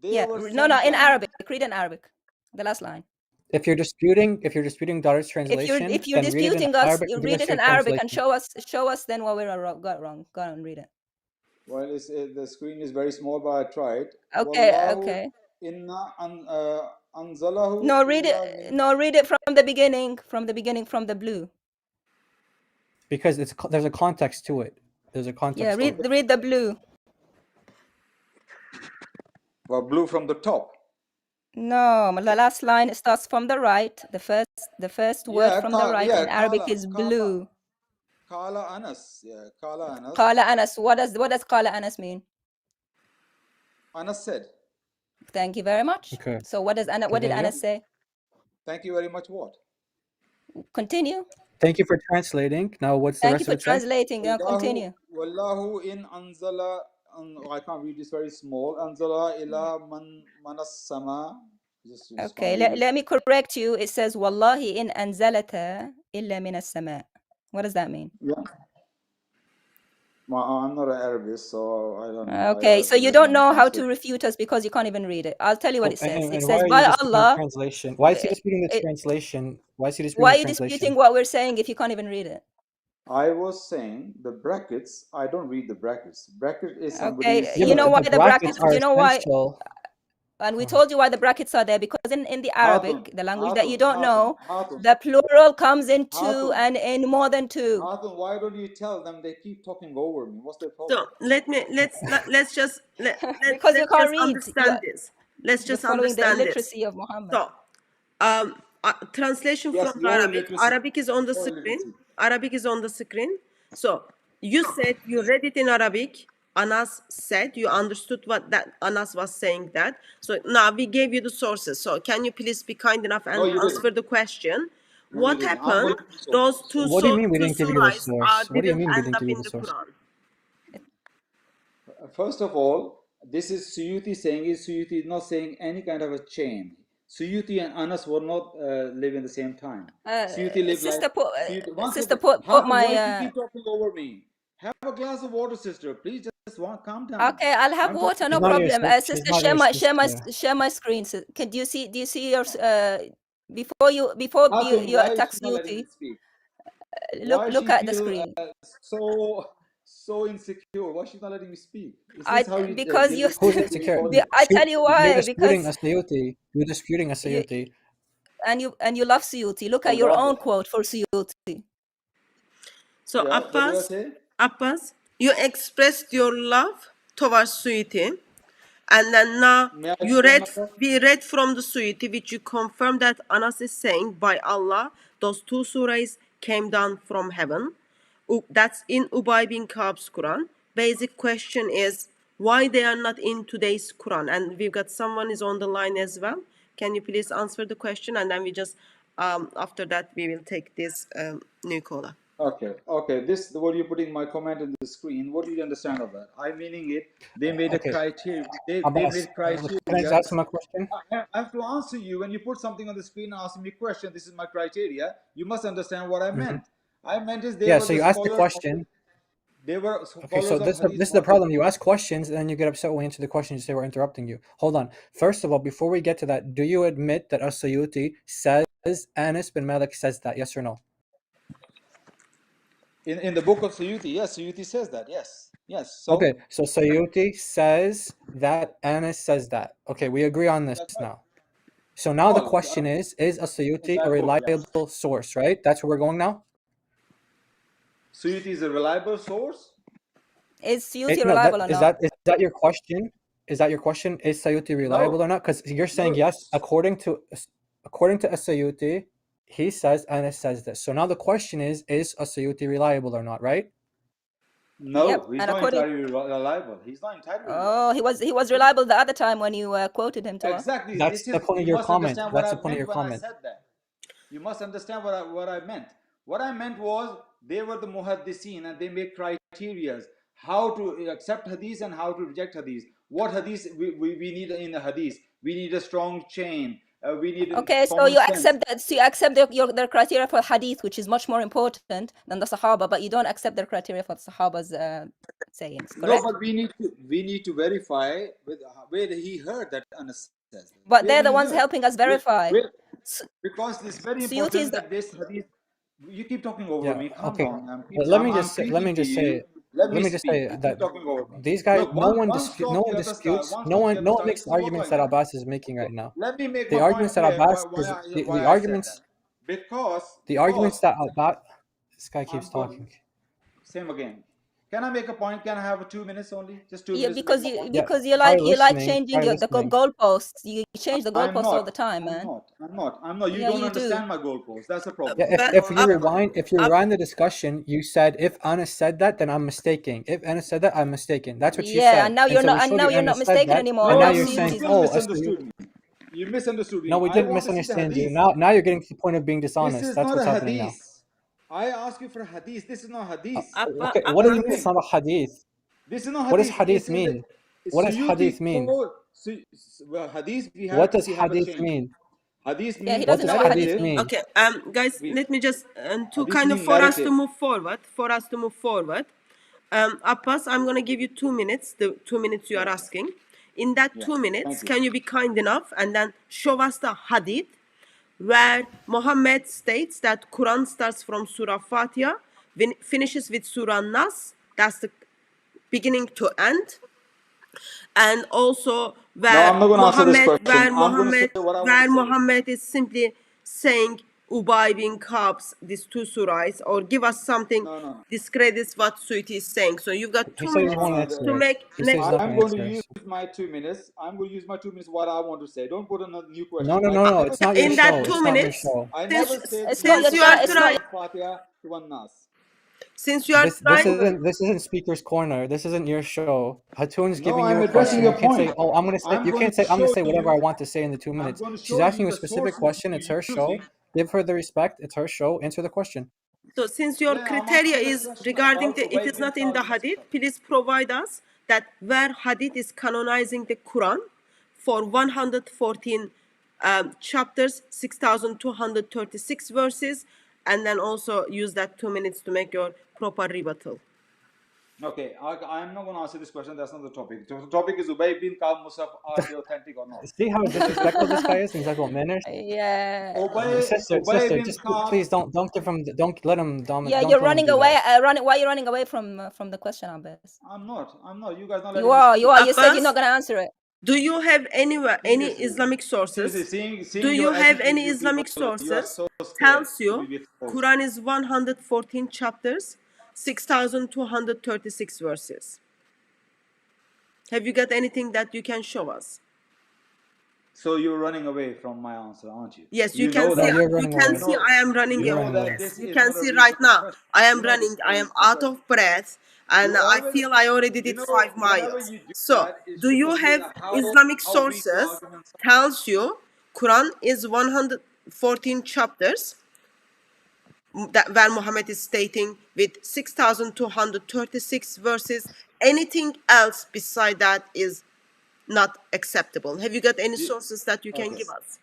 they Yeah, were no, sent in down. Arabic. Read in Arabic. The last line. If you're disputing daughter's translation, If you're then read it in disputing us, Arabic you and give read us it your in Arabic and translation. show us then what we got wrong. Go on, read it. Well, the screen is very small, but I tried. Okay, Wallahu okay. inna anzalahu No, read illa it. min. No, read it from the beginning. From the blue. Because there's a context to it. There's a Yeah, context to it. read the blue. Well, blue from the top. No, the last line starts from the right. The first word Yeah, from the right in Arabic Kala, is blue. Kala Anas. Yeah, Kala Anas. Qala Anas. What does Qala Anas mean? Anas said. Thank you very much. Okay. So what did Anas say? Thank you very much. What? Continue. Thank you for translating. Now, what's the Thank you rest of for it say? translating. Continue. Wallahu in anzala. I can't read this very small. Anzala ila manas sama. Just Okay, can't read it. let me correct you. It says Wallahi in anzalata illa min as-sama. What does that mean? Yeah. I'm not an Arabist, so I don't know. Okay, so you let don't me know how translate. to refute us because you can't even read it. I'll tell you what Oh, it says. It and why says, are you by disputing the Allah, translation? Why is he disputing the it, translation? Why is he disputing why the are you disputing translation? what we're saying if you can't even read it? I was saying the brackets, I don't read the brackets. Bracket is somebody. Okay, Yeah, you know but why the the brackets? are You know why? essential. And we told you why the brackets are there, because in the Arabic, the language that you don't know, the plural comes in two and in more than two. Hatun, why don't you tell them? They keep talking over me. What's their So problem? let's just Because you let's can't just read. understand this. Let's You're just following the understand this. illiteracy of Muhammad. So, translation Yes, from your Arabic. illiteracy. Arabic is on the Your screen. illiteracy. Arabic is on the screen. So you said you read it in Arabic. Anas said you understood what that Anas was saying that. So now we gave you the sources. So can you please be kind enough and No, you answer didn't. the question? No, What you didn't. I'm happened? going to Those two What do you mean we two didn't give you the surahs source? What do you didn't mean we end didn't up give you in the the source? Quran. First of all, this is Suyuti saying it. Suyuti is not saying any kind of a chain. Suyuti and Anas were not live in the same time. Suyuti lived Sister like put, One sister second. put Hatun, my. why do you keep talking over me? Have a glass of water, sister. Please just calm down. Okay, I'll have I'm water, talking. no She's not your problem. sister. She's Sister, not your sister. share my screen. Can do you see your before you Hatun, you why is attack she not letting me Beauty? speak? Look Why look she at the feel screen. so insecure? Why she's not letting me speak? Is this how you Because deal you. with Who's people insecure? calling? I tell you You're why. disputing Because a Sayuti. You're disputing a you Sayuti. and you love Suyuti. Look at your own quote for Suyuti. So Yeah, what did I say? Abbas, you expressed your love towards Suyuti, and then now May I explain myself? we read from the Suyuti, which you confirm that Anas is saying, by Allah, those two surahs came down from heaven. That's in Ubay bin Ka'b's Quran. Basic question is why they are not in today's Quran, and we've got someone is on the line as well. Can you please answer the question, and then we just after that we will take this new caller. Okay. This what you're putting my comment in the screen. What do you understand of that? I'm meaning it. They made a Okay. criteria. They Abbas, made can I just criteria. ask him a question? I have to answer you when you put something on the screen and ask me a question. This is my criteria. You must understand what I meant. I meant is they Yeah, were so the you asked the scholars. question. They were Okay, so scholars of hadith. this is the problem. You ask questions and then you get upset when we answer the questions. You say we're interrupting you. Hold on. First of all, before we get to that, do you admit that As-Suyuti says Anas bin Malik says that? Yes or no? In the book of Suyuti, yes, Suyuti says that. Yes. So Okay, so Sayuti says that Anas says that. Okay, we agree on this that's right. now. So now the Well, question is As-Sayuti a that book, yes. reliable source, right? That's where we're going now? Suyuti is a reliable source. Is Suyuti No, reliable or not? is that your question? Is that your question? Is Sayuti reliable or not? Because you're saying No. yes, according to As-Sayuti, he says Anas says this. So now the question is As-Sayuti reliable or not, right? No, Yep, he's and not according. entirely reliable. He's not entirely reliable. Oh, he was reliable the other time when you quoted him to us. Exactly. That's the point of You your must comment. understand what That's I the point of meant your when I comment. said that. You must understand what I meant. What I meant was they were the muhaddiseen and they make criteria how to accept hadith and how to reject hadith. What hadith we need in a hadith? We need a strong chain. We need Okay, so common you sense. accept that. So you accept their criteria for hadith, which is much more important than the Sahaba, but you don't accept their criteria for the Sahaba's sayings. Correct? No, but we need to verify where he heard that Anas says. But Where they're the he ones heard. helping us verify. Because it's very Suyuti is important the. that this hadith. You keep talking over Yeah. me. Calm Okay. down. But let me I'm just speaking to you. say Let me let me just speak. say You keep that talking over me. these guys Look, one stop you have to start. One no stop you one have to start. makes It the doesn't work arguments like that that. Abbas is making right now. Let me make The my point arguments that clear. Abbas is Why I said that? Because the arguments that Abbas this guy keeps I'm going. talking. Same again. Can I make a point? Can I have 2 minutes only? Just 2 Yeah, minutes to make my point. Yeah, because try you like listening. changing Try the listening. goalposts. You change the I'm goalposts all the not. time, I'm man. not. You Yeah, don't you do. understand my goalpost. That's the problem. Yeah, if you rewind the discussion, you said if Anas said that, then I'm mistaken. If Anas said that, I'm mistaken. That's what you Yeah, said. and now And you're so not. we And showed now you you're not Anas said mistaken that, anymore. and No, now Now you're you saying, Suyuti. still oh, misunderstood me. You misunderstood me. no, we I didn't want to see the misunderstand you. hadith. Now you're getting to the point of being This dishonest. is That's not a what's happening now. hadith. I ask you for a hadith. This is not hadith. Okay, what do you mean it's not a hadith? This is not What does hadith. hadith mean? What does hadith mean? Well, hadith, we have What to does see have a hadith chain. mean? Hadith Yeah, he means What doesn't does know what hadith narrative. hadith means. mean? Okay, guys, let me just to Hadith kind of means for us to narrative. move forward. Abbas, I'm gonna give you 2 minutes. The 2 minutes you are asking. In that Yeah. 2 minutes, Thank you. can you be kind enough and then show us the hadith where Muhammad states that Quran starts from Surah Fatiha finishes with Surah Nas. That's the beginning to end. And also No, I'm not going to answer this question. I'm going to say what I want to say. Muhammad is simply saying Ubay bin Ka'b's these two surahs, or give us something No. discredits what Suiti is saying. So you've got He 2 said he minutes won't No, answer to it. make. He said he's not I'm gonna going to answer use it. my 2 minutes. I'm going to use my 2 minutes what I want to say. Don't put another new question. No. never It's not your In show. that 2 It's not your minutes, show. I since never said It's not your you are it's trying, not Fatiha to one Nas. since you are This trying, isn't Speaker's Corner. This isn't your show. Hatoon's No, giving I'm you a addressing question. your You can't say, point. "Oh, I'm gonna say." I'm You going can't to say, "I'm gonna show say whatever I you. want to say in the 2 I'm minutes." going to She's show asking you you a the specific sources question. It's you're her show. using. Give her the respect. It's her show. Answer the question. so since your Yeah, I'm criteria asking the is question regarding about the, it Ubay is bin not in the Ka'b hadith, himself. please provide us that where hadith is canonizing the Quran for 114 chapters, 6,236 verses, and then also use that 2 minutes to make your proper rebuttal. Okay, I'm not going to answer this question. That's not the topic. The topic is Ubay bin Ka'b Musaf, are they authentic or not? See how disrespectful this guy is? He's like, "What manners?" yeah. Ubay bin just Ka'b. please don't give him. Don't let him. Yeah, Don't you're let him running do away. that. Why are you running away from the question, Abbas? I'm not. You guys not You letting me are. speak. You are. You said you're Abbas, not gonna answer it. do you have any Seriously. Islamic sources? Seriously, seeing Do you your have attitude, any you people, Islamic you are sources so scared tells to you be exposed. Quran is 114 chapters, 6,236 verses? Have you got anything that you can show us? So you're running away from my answer, aren't you? Yes, you You can know see. No, that. you're You running can away. see I am running You know away. that Yes, this you is can not a see right reasonable now. question. I am You know this running. is not I a am reasonable out question. of breath, and You I always, feel I already you did know, 5 whenever miles. you do So, that, it do shows you you have that Islamic how weak your sources arguments are. tells you Quran is 114 chapters that where Muhammad is stating with 6,236 verses. Anything else beside that is not acceptable. Have you got any Did, sources that you can okay. give us?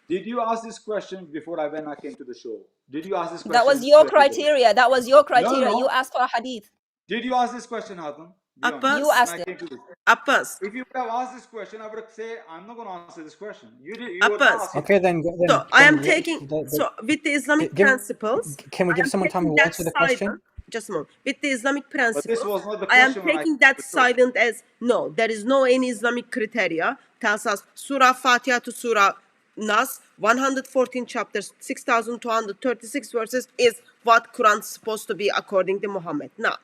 Did you ask this question before when I came to the show? Did you ask this That was question your to everybody? criteria. That was your No, criteria. You no. asked for a hadith. Did you ask this question, Hatun? Be honest. You Abbas, asked When I it. came to this. Abbas, If you would have asked this question, I would have said, I'm not going to answer this question. You were not Abbas. asking. Okay, then So I am taking, so with the Islamic give. principles, Can we I give am someone time taking who that answer the question? silent. Just a moment. With the Islamic But this principles, was not the I am question when I taking came to that the show. silent as no. There is no any Islamic criteria. Tells us Surah Fatiha to Surah Nas, 114 chapters, 6,236 verses is what Quran is supposed to be according to Muhammad. Now,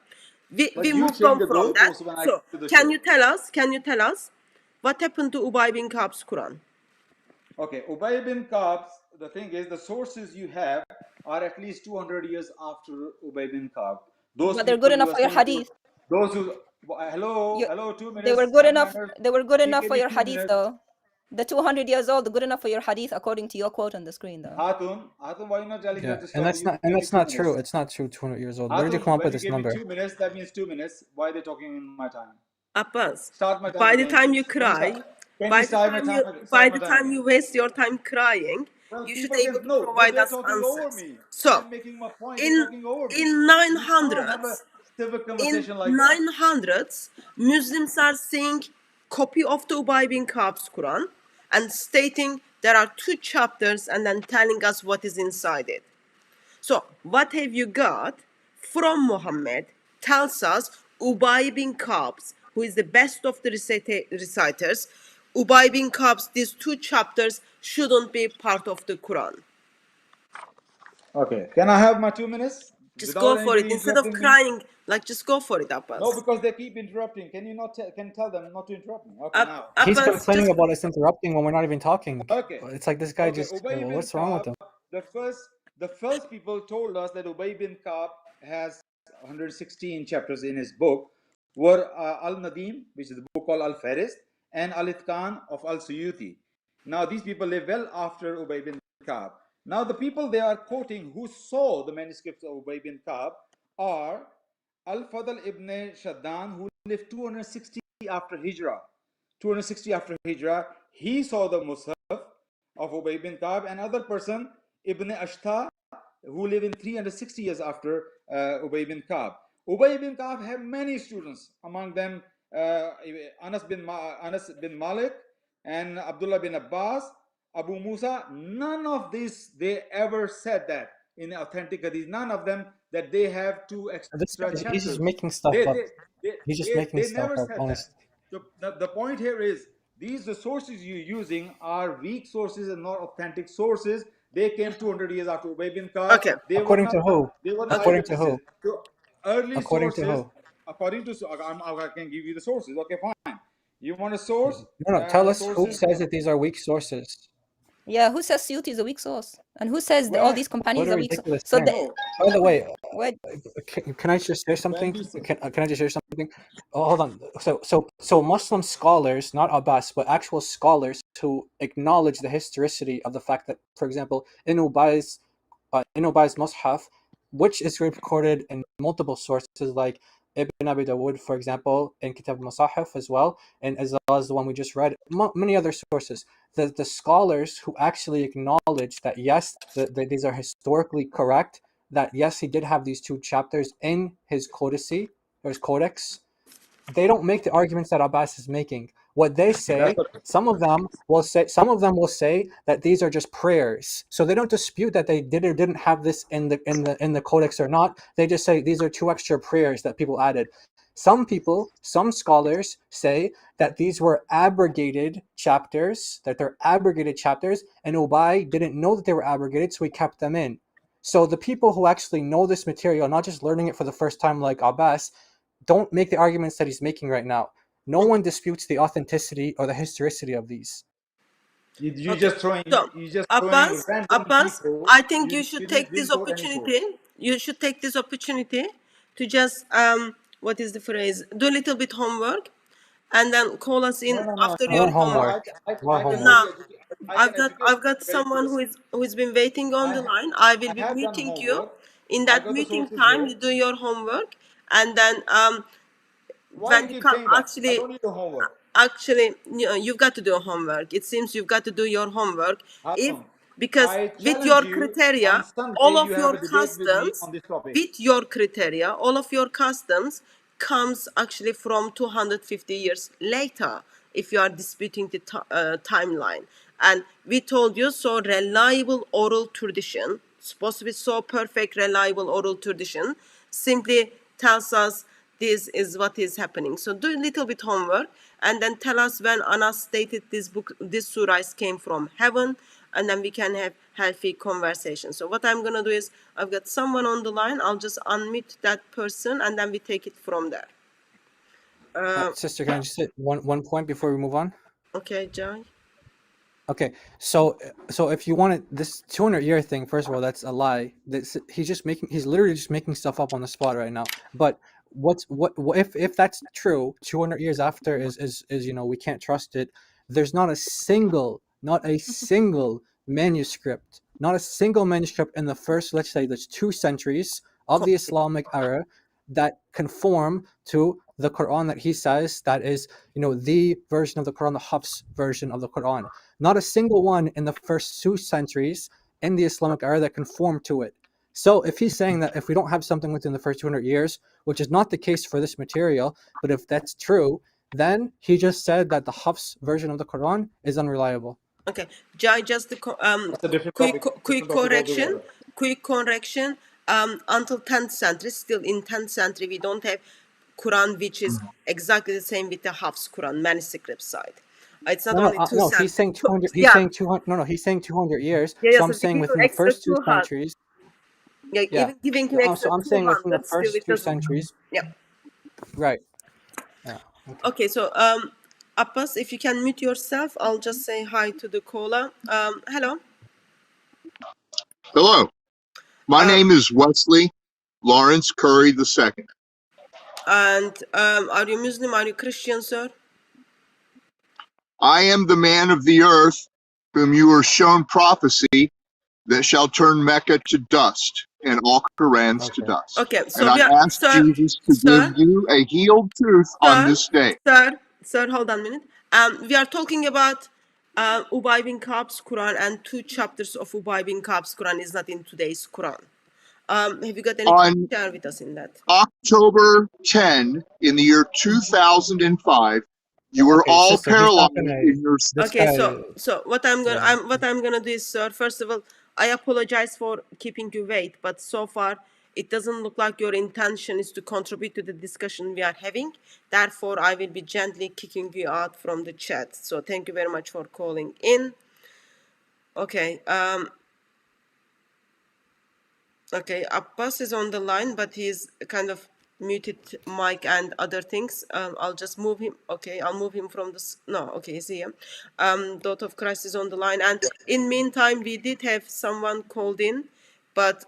But we you moved changed on the from that. goalposts when I So came to the can show. you tell us? Can you tell us what happened to Ubay bin Ka'b's Quran? Okay, Ubay bin Ka'b, the thing is, the sources you have are at least 200 years after Ubay bin Ka'b. Those But they're people good who enough are for your saying, hadith. those who, hello, You, 2 they were minutes, good have enough. manners, They were good speak enough for any your 2 hadith, minutes. though. The 200 years old, good enough for your hadith, according to your quote on the screen, though. Hatun, why you not telling her Yeah, to and stop? You give me that's 2 not true. minutes. It's not true. 200 years old. Where did you come Hatun, up when with you this give me number? 2 minutes, that means 2 minutes. Why are they talking in my time? Abbas, Start my time by the again, time please. you cry, Can you start my time? by Start my the time time again. you waste your time crying, Well, you should people able can to no, but provide they're us talking over answers. me. So, I'm making my point. They're in talking over me. in You can't have a 900s, civic in conversation like that. 900s, Muslims are seeing copy of the Ubay bin Ka'b's Quran and stating there are 2 chapters and then telling us what is inside it. So, what have you got from Muhammad tells us Ubay bin Ka'b's, who is the best of the reciters, Ubay bin Ka'b's, these 2 chapters shouldn't be part of the Quran. Okay, can I have my 2 minutes Just without go for it. anybody Instead of interrupting me? crying, like just go for it, Abbas. No, because they keep interrupting. Can you not can tell them not to interrupt me? Okay, now. He's Abbas, complaining just about us interrupting when we're not even talking. Okay. It's like this guy Okay, just. Ubay bin What's wrong with Ka'b, him? the first people told us that Ubay bin Ka'b has 116 chapters in his book were Al-Nadim, which is the book called Al-Faris, and Al-Itqan of Al-Suyuti. Now these people live well after Ubay bin Ka'b. Now the people they are quoting who saw the manuscripts of Ubay bin Ka'b are Al-Fadl ibn Shaddan, who lived 260 after Hijrah. 260 after Hijrah, he saw the Mus'haf of Ubay bin Ka'b. Another person, Ibn Ashta, who lived in 360 years after Ubay bin Ka'b. Ubay bin Ka'b had many students, among them Anas bin Malik and Abdullah bin Abbas, Abu Musa. None of this they ever said that in authentic hadith. None of them that they have 2 This extra guy, chapters. he's just making stuff up. He's just making They stuff never up, said honestly. that. So the point here is these the sources you're using are weak sources and not authentic sources. They came 200 years after Ubay bin Ka'b. Okay. They According were to not. who? They were not According to eyewitnesses. who? So early According to sources, who? according to I can give you the sources. Okay, fine. You want a source? No, tell us who Sources. says that these are weak sources. Yeah, who says Suyuti is a weak source? And who says all Where? these What companions a are weak source? ridiculous So thing. By the way, what? can I just share something? When you say- Can I just share something? Oh, hold on. So Muslim scholars, not Abbas, but actual scholars who acknowledge the historicity of the fact that, for example, in Ubay's Mus'haf, which is recorded in multiple sources like Ibn Abi Dawud, for example, in Kitab Masahif as well, and as well as the one we just read, many other sources. The scholars who actually acknowledge that yes, these are historically correct, that yes, he did have these 2 chapters in his codice or his codex, they don't make the arguments that Abbas is making. What they say, some of them will say that these are just prayers. So they don't dispute that they did or didn't have this in the codex or not. They just say these are 2 extra prayers that people added. Some scholars say that these were abrogated chapters, and Ubay didn't know that they were abrogated, so he kept them in. So the people who actually know this material, not just learning it for the first time like Abbas, don't make the arguments that he's making right now. No one disputes the authenticity or the historicity of these. You Okay. just throwing. So, You just throwing random Abbas, people. I think you should take this didn't quote any source. opportunity. You should take this opportunity to just what is the phrase? Do a little bit homework, and then call us in after I your want homework. homework. I What can Now, only I can educate I've got very someone close. who's been waiting on the line. I will be have done meeting you. homework. In I that got the meeting sources time, here. you do your homework, and then Why when you you keep come, saying that? I don't need the homework. actually, you've got to do homework. It seems you've got to do your homework. If Harun, because I with challenge your you on criteria, Sunday. all You of have your a debate with me customs, on this topic. with your criteria, all of your customs comes actually from 250 years later. If you are disputing the timeline, and we told you so reliable oral tradition, supposed to be so perfect, reliable oral tradition, simply tells us this is what is happening. So do a little bit homework and then tell us when Anas stated this book, this surahs came from heaven, and then we can have healthy conversation. So what I'm gonna do is I've got someone on the line. I'll just unmute that person and then we take it from there. Sister, can I just say one point before we move on? Okay, Jai. Okay, so if you wanted this 200-year thing, first of all, that's a lie. He's literally just making stuff up on the spot right now. But what if that's true, 200 years after is we can't trust it. There's not a single manuscript, not a single manuscript in the first, let's say, there's 2 centuries of the Islamic era that conform to the Quran that he says that is, the version of the Quran, the Hafs version of the Quran. Not a single one in the first 2 centuries in the Islamic era that conform to it. So if he's saying that if we don't have something within the first 200 years, which is not the case for this material, but if that's true, then he just said that the Hafs version of the Quran is unreliable. Okay, Jai, just the That's a different topic. quick correction. Quick correction. Until 10th century, still in 10th century, we don't have Quran which is exactly the same with the Hafs Quran manuscript side. It's not only 2 centuries. He's saying 200. He's Yeah. saying 200. No, he's saying 200 years. Yeah, so I'm so saying give within him the extra first 2 200. centuries. Yeah, Yeah. even giving him extra So I'm saying within the 200, still first it 2 doesn't. centuries. Yeah. Right. Yeah. Okay, so Abbas, if you can mute yourself, I'll just say hi to the caller. Hello. Hello, my name is Wesley Lawrence Curry II. And are you Muslim? Are you Christian, sir? I am the man of the earth whom you were shown prophecy that shall turn Mecca to dust and all Qurans to dust. Okay, so and we I are, asked Jesus to give you a healed tooth on this day. Sir, hold on a minute. We are talking about Ubay bin Ka'b's Quran, and 2 chapters of Ubay bin Ka'b's Quran is not in today's Quran. Have you got anything to share with us in that? October 10 in the year 2005, You were Okay, all sister, he's not paralyzed gonna. in your This Okay, guy, so what I'm gonna yeah. what I'm gonna do is, sir, first of all, I apologize for keeping you wait, but so far it doesn't look like your intention is to contribute to the discussion we are having. Therefore, I will be gently kicking you out from the chat. So thank you very much for calling in. Okay, okay, Abbas is on the line, but he's kind of muted mic and other things. I'll just move him. Okay, I'll move him from this. No, okay, he's here. Daughter of Christ is on the line. And in meantime, we did have someone called in, but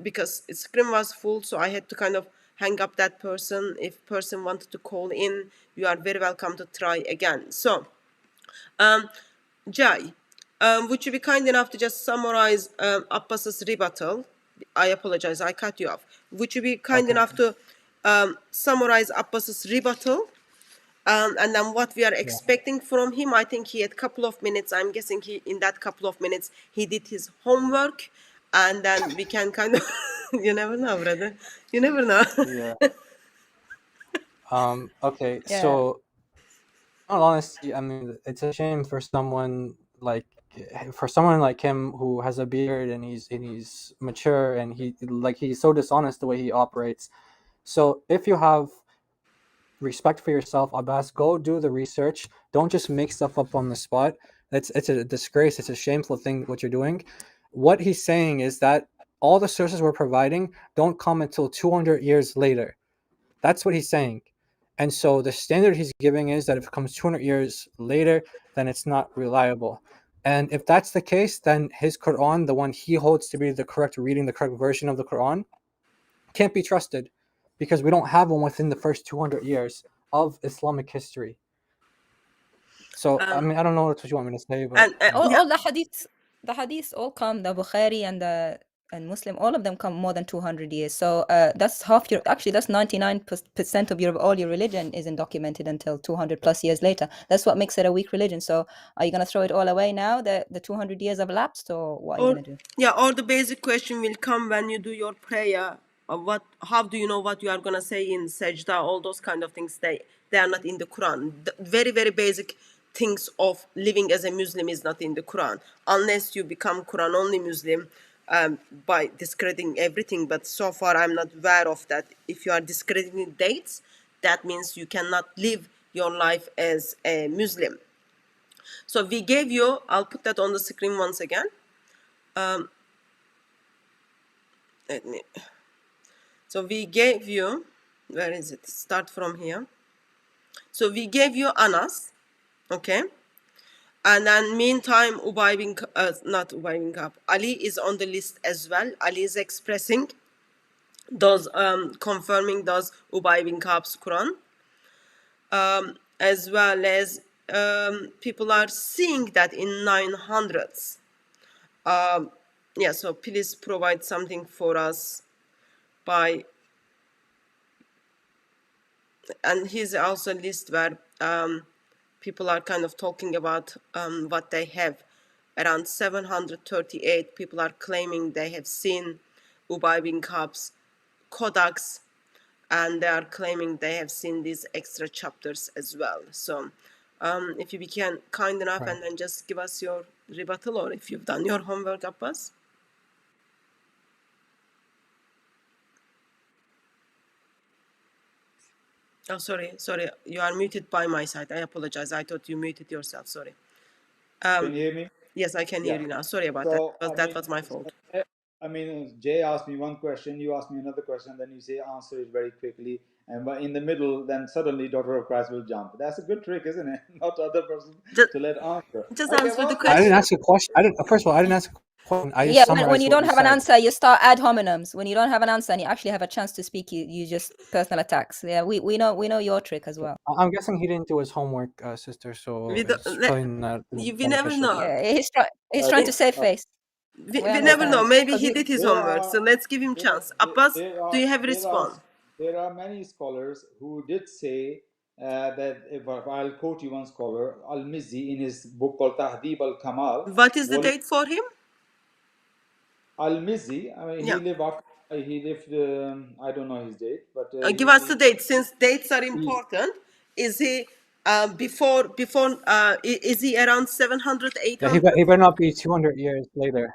because its screen was full, so I had to kind of hang up that person. If person wanted to call in, you are very welcome to try again. So, Jai, would you be kind enough to just summarize Abbas's rebuttal? I apologize, I cut you off. Would you be kind Okay, enough to summarize Abbas's rebuttal? And then what we are yeah. expecting from him? I think he had a couple of minutes. I'm guessing in that couple of minutes, he did his homework. And then we can kind of, you never know, brother. You never know. Yeah. Okay, Yeah. so in all honesty, I mean, it's a shame for someone like him who has a beard and he's mature and he's so dishonest the way he operates. So if you have respect for yourself, Abbas, go do the research. Don't just make stuff up on the spot. It's a disgrace. It's a shameful thing what you're doing. What he's saying is that all the sources we're providing don't come until 200 years later. That's what he's saying. And so the standard he's giving is that if it comes 200 years later, then it's not reliable. And if that's the case, then his Quran, the one he holds to be the correct reading, the correct version of the Quran, can't be trusted because we don't have one within the first 200 years of Islamic history. So, I mean, I don't know what you want me to say, but And yeah, All the hadiths all come, the Bukhari and Muslim, all of them come more than 200 years. So that's half your, actually that's 99% of all your religion isn't documented until 200 plus years later. That's what makes it a weak religion. So are you going to throw it all away now that the 200 years have elapsed, or what are you or going to do? yeah, or the basic question will come when you do your prayer. How do you know what you are gonna say in sajda? All those kind of things, they are not in the Quran. The very very basic things of living as a Muslim is not in the Quran, unless you become Quran only Muslim by discrediting everything. But so far I'm not aware of that. If you are discrediting dates, that means you cannot live your life as a Muslim. So we gave you, I'll put that on the screen once again. Let me, so we gave you, where is it? Start from here. So we gave you Anas, okay? And then meantime, not Ubay bin Ka'b, Ali is on the list as well. Ali is expressing those, confirming those Ubay bin Ka'b's Quran, as well as people are seeing that in 900s. Yeah, so please provide something for us by, and here's also a list where people are kind of talking about what they have. Around 738 people are claiming they have seen Ubay bin Ka'b's codex, and they are claiming they have seen these extra chapters as well. So if you become kind enough right. and then just give us your rebuttal, or if you've done your homework, Abbas. Oh, sorry, you are muted by my side. I apologize. I thought you muted yourself. Sorry. Can you hear me? Yes, I can hear Yeah. you now. Sorry about that. So That was my fault. Jay asked me one question, you asked me another question, then you say answer it very quickly, and in the middle, then suddenly Daughter of Christ will jump. That's a good trick, isn't it? Not the other person Just, to let answer. just Okay, answer the well, I didn't question. ask a question. First of all, I didn't ask a question. I just Yeah, when summarized you what don't you have an said. answer, you start ad hominems. When you don't have an answer and you actually have a chance to speak, you just personal attacks. Yeah, we know your trick as well. I'm guessing he didn't do his homework, sister, so We, don't, it's probably not we never beneficial. know. Yeah, he's trying to It, save face. We we never know. understand. Maybe 'Cause he you, did his there homework. are So let's give him chance. there, Abbas, there do are you have a there are response? there are many scholars who did say that, if I'll quote you one scholar, Al-Mizzi, in his book called Tahdhib al-Kamal, What is the date for him? Al-Mizzi, I mean, Yeah. he lived, I don't know his date, but Give us the date. Since dates are important, is he before is he around 700, Yeah, 800? he better not be 200 years later.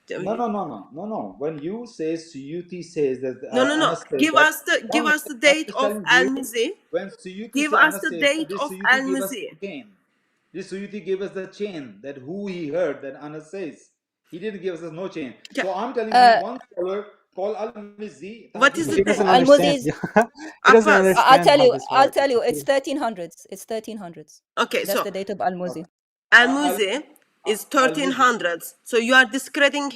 No. When you say Suyuti says that No. Anas says Give that, us the no, I'm date just of telling you, Al-Muzi. when Suyuti Give say us Anas the says that date this of Suyuti gave us Al-Muzi. the chain. This Suyuti gave us the chain that who he heard that Anas says. He didn't give us no chain. So I'm telling you, one scholar called Al-Mizzi. What is the He doesn't Al-Muzi understand. is, He doesn't Abbas? I'll understand tell how you, this I'll works. tell you, it's 1300s. It's 1300s. Okay, That's so the date of Al-Muzi. Al-Muzi is Al-Mizzi. 1300s. So you are discrediting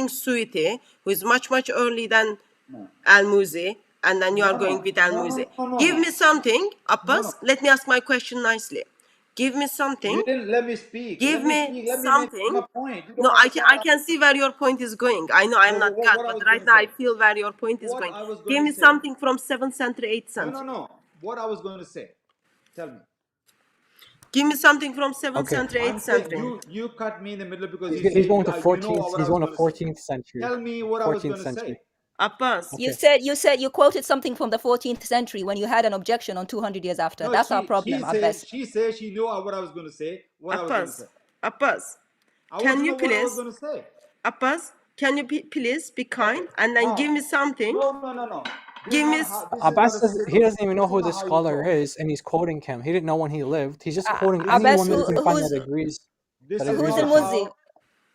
Suyuti, who is much early than No, Al-Muzi, and then you are going with Al-Muzi. Give me something, Abbas. no. Let me ask my question nicely. Give me something. You didn't let me speak. Give Let me me speak. Let me make something. my point. You No, don't I understand. can see where your point is going. I know I'm not God, What I but was right going to now I say. feel where your point is What going. I was going Give to me say. something from 7th century, 8th century. No. What I was going to say. Tell me. Give me something from 7th Okay, century, 8th I'm saying century. you cut me in the middle because you he's say going to you know 14th. what I He's was going to going to say. 14th century. Tell me what I was 14th going to century. say. Abbas. Okay. You quoted something from the 14th century when you had an objection on 200 years after. No, That's our problem, Abbas. she said she knew what I was going to say. What I was going to say. Abbas, I want can to you know what I was please, going to say. Abbas, can you please be Okay. kind and then give Now, me something? no. Give me, This is not Abbas a says he civil. doesn't even know This is who not the how you scholar talk. is, and he's quoting him. He didn't know when he lived. He's just quoting Abbas, anyone that he can find that agrees. This That is agrees who's not with him. Al-Muzi? how.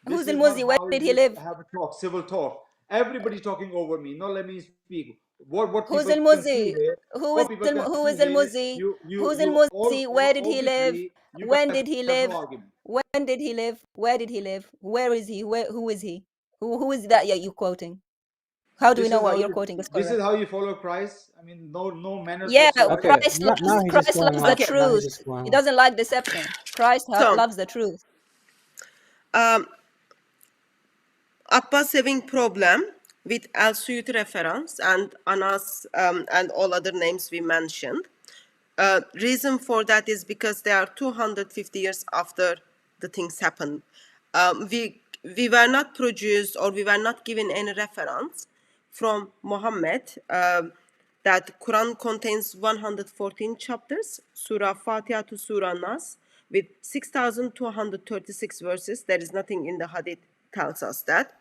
Who's This is not Al-Muzi? Where how did he you live? have a talk, civil talk. Everybody talking over me. Not let me speak. What Who's people can see Al-Muzi? here. What people can Who see is here. Al-Muzi? Who's You Al-Muzi? Where did he live? obviously you When guys did he have no live? argument. When did he live? Where did he live? Where is he? Who is he? Who is that you quoting? How do we know what you're quoting is This is correct? how you follow Christ. I mean, no manners Yeah, whatsoever. Okay, now he's just Christ going loves the off. Okay, Now he's truth. just going He off. doesn't like deception. Christ so loves the truth. Abbas having problem with Al Suyuti reference and Anas and all other names we mentioned. Reason for that is because they are 250 years after the things happened. We were not produced or we were not given any reference from Muhammad that Quran contains 114 chapters, Surah Fatiha to Surah Nas, with 6,236 verses. There is nothing in the Hadith tells us that,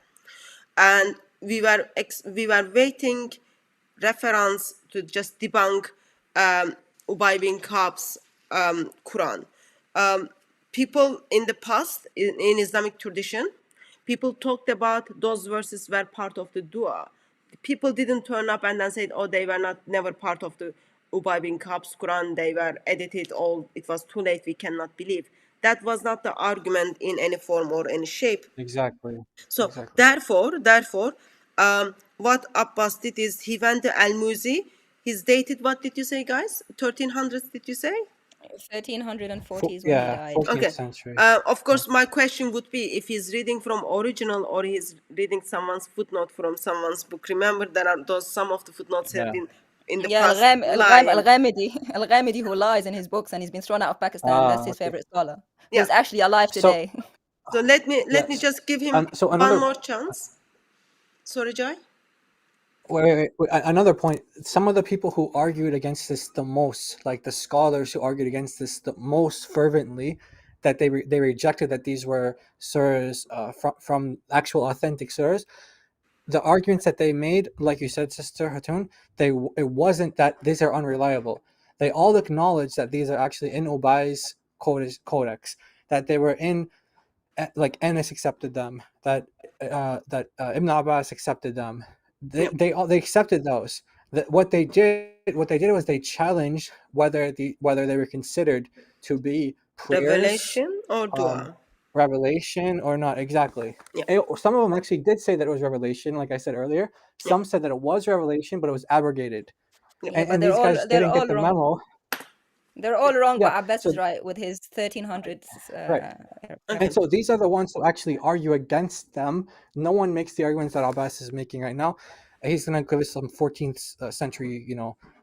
and we were waiting reference to just debunk Ubay bin Ka'b's Quran. People in the past in Islamic tradition, people talked about those verses were part of the dua. People didn't turn up and then said, "Oh, they were not never part of the Ubay bin Ka'b's Quran. They were edited. All it was too late. We cannot believe." That was not the argument in any form or any shape. Exactly. So Exactly. therefore, what Abbas did is he went to Al-Muzi. He's dated, what did you say, guys? 1300s, did you say? 1340 is when he Yeah, died. 14th Okay. century. Of course, my question would be if he's reading from original or he's reading someone's footnote from someone's book. Remember, there are those some of the footnotes have Yeah. been in the Yeah, past lying. Al-Ghamidi who lies in his books and he's been thrown out of Pakistan. That's his Okay. favorite scholar, Yeah. who's actually alive So today. So let yeah. me just give him So one another more chance. Sorry, Joy. wait, another point. Some of the people who argued against this the most, like the scholars who argued against this the most fervently, that they rejected that these were surahs from actual authentic surahs. The arguments that they made, like you said, Sister Hatun, it wasn't that these are unreliable. They all acknowledged that these are actually in Ubay's codex, that they were in, like Anas accepted them, that Ibn Abbas accepted them. They accepted those. That what they did was they challenged whether they were considered to be prayers, Revelation or dua? revelation or not. Exactly. Yeah. Some of them actually did say that it was revelation, like I said earlier. Yeah. Some said that it was revelation, but it was abrogated. Yeah, but And these guys they're didn't get all the wrong. memo. They're all wrong, Yeah. but Abbas So is right with his 1300s right. Okay. And so these are the ones who actually argue against them. No one makes the arguments that Abbas is making right now. He's going to give us some 14th century,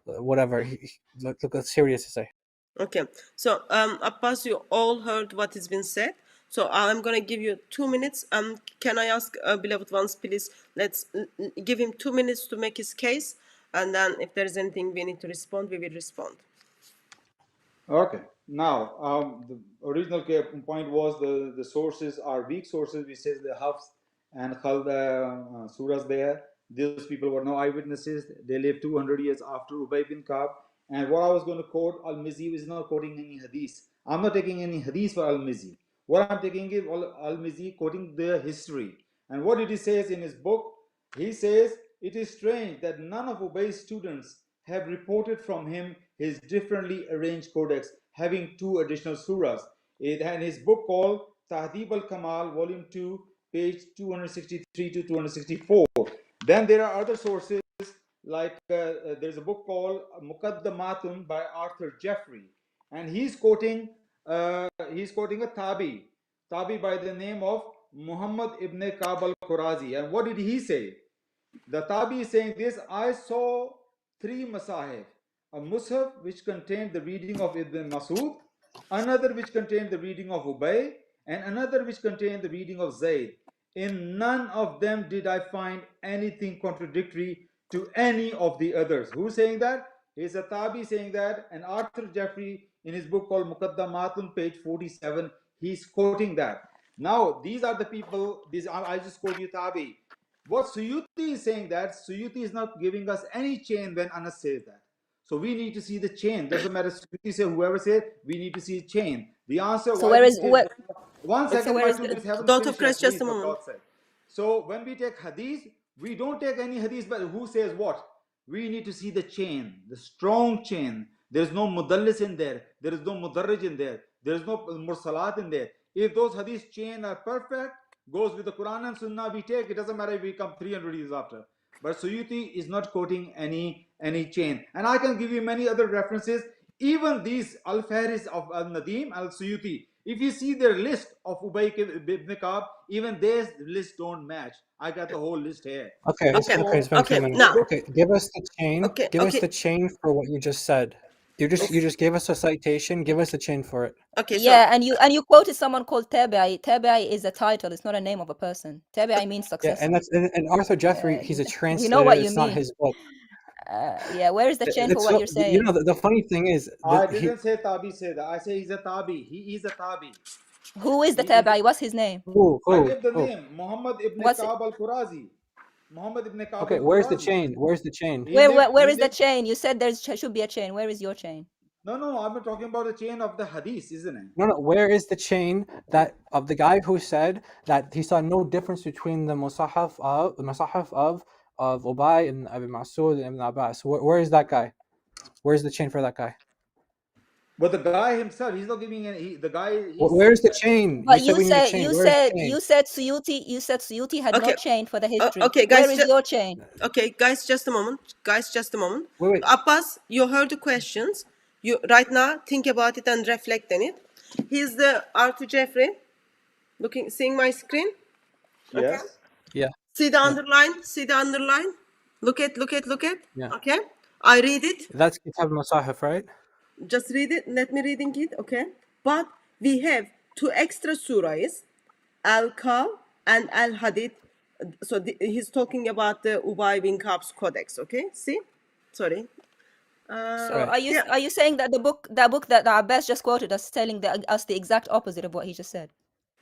whatever. Let's hear what he has to say. Okay, so Abbas, you all heard what has been said. So I'm gonna give you 2 minutes. Can I ask beloved ones, please? Let's give him 2 minutes to make his case, and then if there is anything we need to respond, we will respond. Okay. Now, the original point was the sources are weak sources, which says the Hafs and Khal, surahs there. Those people were no eyewitnesses. They lived 200 years after Ubay bin Ka'b. And what I was going to quote, Al-Mizzi is not quoting any hadith. I'm not taking any hadith for Al-Mizzi. What I'm taking is Al-Mizzi quoting the history. And what did he says in his book? He says, it is strange that none of Ubay's students have reported from him his differently arranged codex having 2 additional surahs. And his book called Tahdib al-Kamal, volume 2, page 263 to 264. Then there are other sources like there's a book called Muqaddamatun by Arthur Jeffrey, and he's quoting a tabi by the name of Muhammad ibn Ka'b al-Qurazi. And what did he say? The tabi is saying this: I saw 3 masahif, a mushaf which contained the reading of Ibn Masud, another which contained the reading of Ubay, and another which contained the reading of Zayd. In none of them did I find anything contradictory to any of the others. Who's saying that? He's a tabi saying that, and Arthur Jeffrey in his book called Muqaddamatun, page 47, he's quoting that. Now, these are the people, I just quote you tabi. What Suyuti is saying that Suyuti is not giving us any chain when Anas says that. So we need to see the chain. Doesn't matter Suyuti say, whoever says, we need to see chain. The answer. So where is where? One second, where my is 2 the- minutes haven't Daughter finished Christ, yet, just please, a for moment. God's sake. So when we take hadith, we don't take any hadith, but who says what? We need to see the chain, the strong chain. There is no mudallis in there. There is no mudarrij in there. There is no mursalat in there. If those hadith chain are perfect, goes with the Quran and Sunnah, we take. It doesn't matter if we come 300 years after. But Suyuti is not quoting any chain. And I can give you many other references. Even these Al-Faris of Al-Nadim, Al-Suyuti, if you see their list of Ubay ibn Ka'b, even their list don't match. I got the whole list here. Okay, Let's Okay, go. it's been 2 okay, minutes. now, Okay, give us the chain. okay, Give us okay, the chain for what you just said. You just gave us a citation. Give us the chain for it. okay, so, Yeah, and you quoted someone called Tabi'i. Tabi'i is a title. It's not a name of a person. Tabi'i means Yeah, successor. and and Arthur Jeffrey, he's a We translator. know what you It's not mean. his book. Yeah, where is the chain for It's what so, you're saying? the funny thing is I that didn't say Tabi say that. I say he's a Tabi. He is a Tabi. Who is the He is. Tabi'i? What's his name? I give the name Muhammad ibn What's it? Ka'b al-Qurazi. Muhammad ibn Ka'b Okay, where's the al-Qurazi. chain? Where's the chain? He Where lived. where He is the lived. chain? You said there should be a chain. Where is your chain? No. I'm talking about the chain of the hadith, isn't it? No, where is the chain that of the guy who said that he saw no difference between the Musahaf of Ubay and Abi Masud and Ibn Abbas? Where is that guy? Where's the chain for that guy? But the guy himself, he's not giving any. The guy, he's Where's saying the that. chain? But You said we need a chain. Where's the chain? you said Suyuti had no okay, chain for the history. okay, Where guys, is your chain? okay, guys, just a moment. Guys, just a moment. Wait. Abbas, you heard the questions. You right now think about it and reflect on it. Here's the Arthur Jeffrey. Seeing my screen? Yes. Yeah. See the Yeah. underline? See the underline? Look at. Yeah. Okay? I read it. That's Kitab Musahaf, right? Just read it. Let me reading it, okay? But we have 2 extra surahs, Al-Kal and Al-Hadid. So he's talking about the Ubay bin Ka'b's codex, okay? See? Sorry. So Right. are you saying that the book that Abbas just quoted us telling us the exact opposite of what he just said?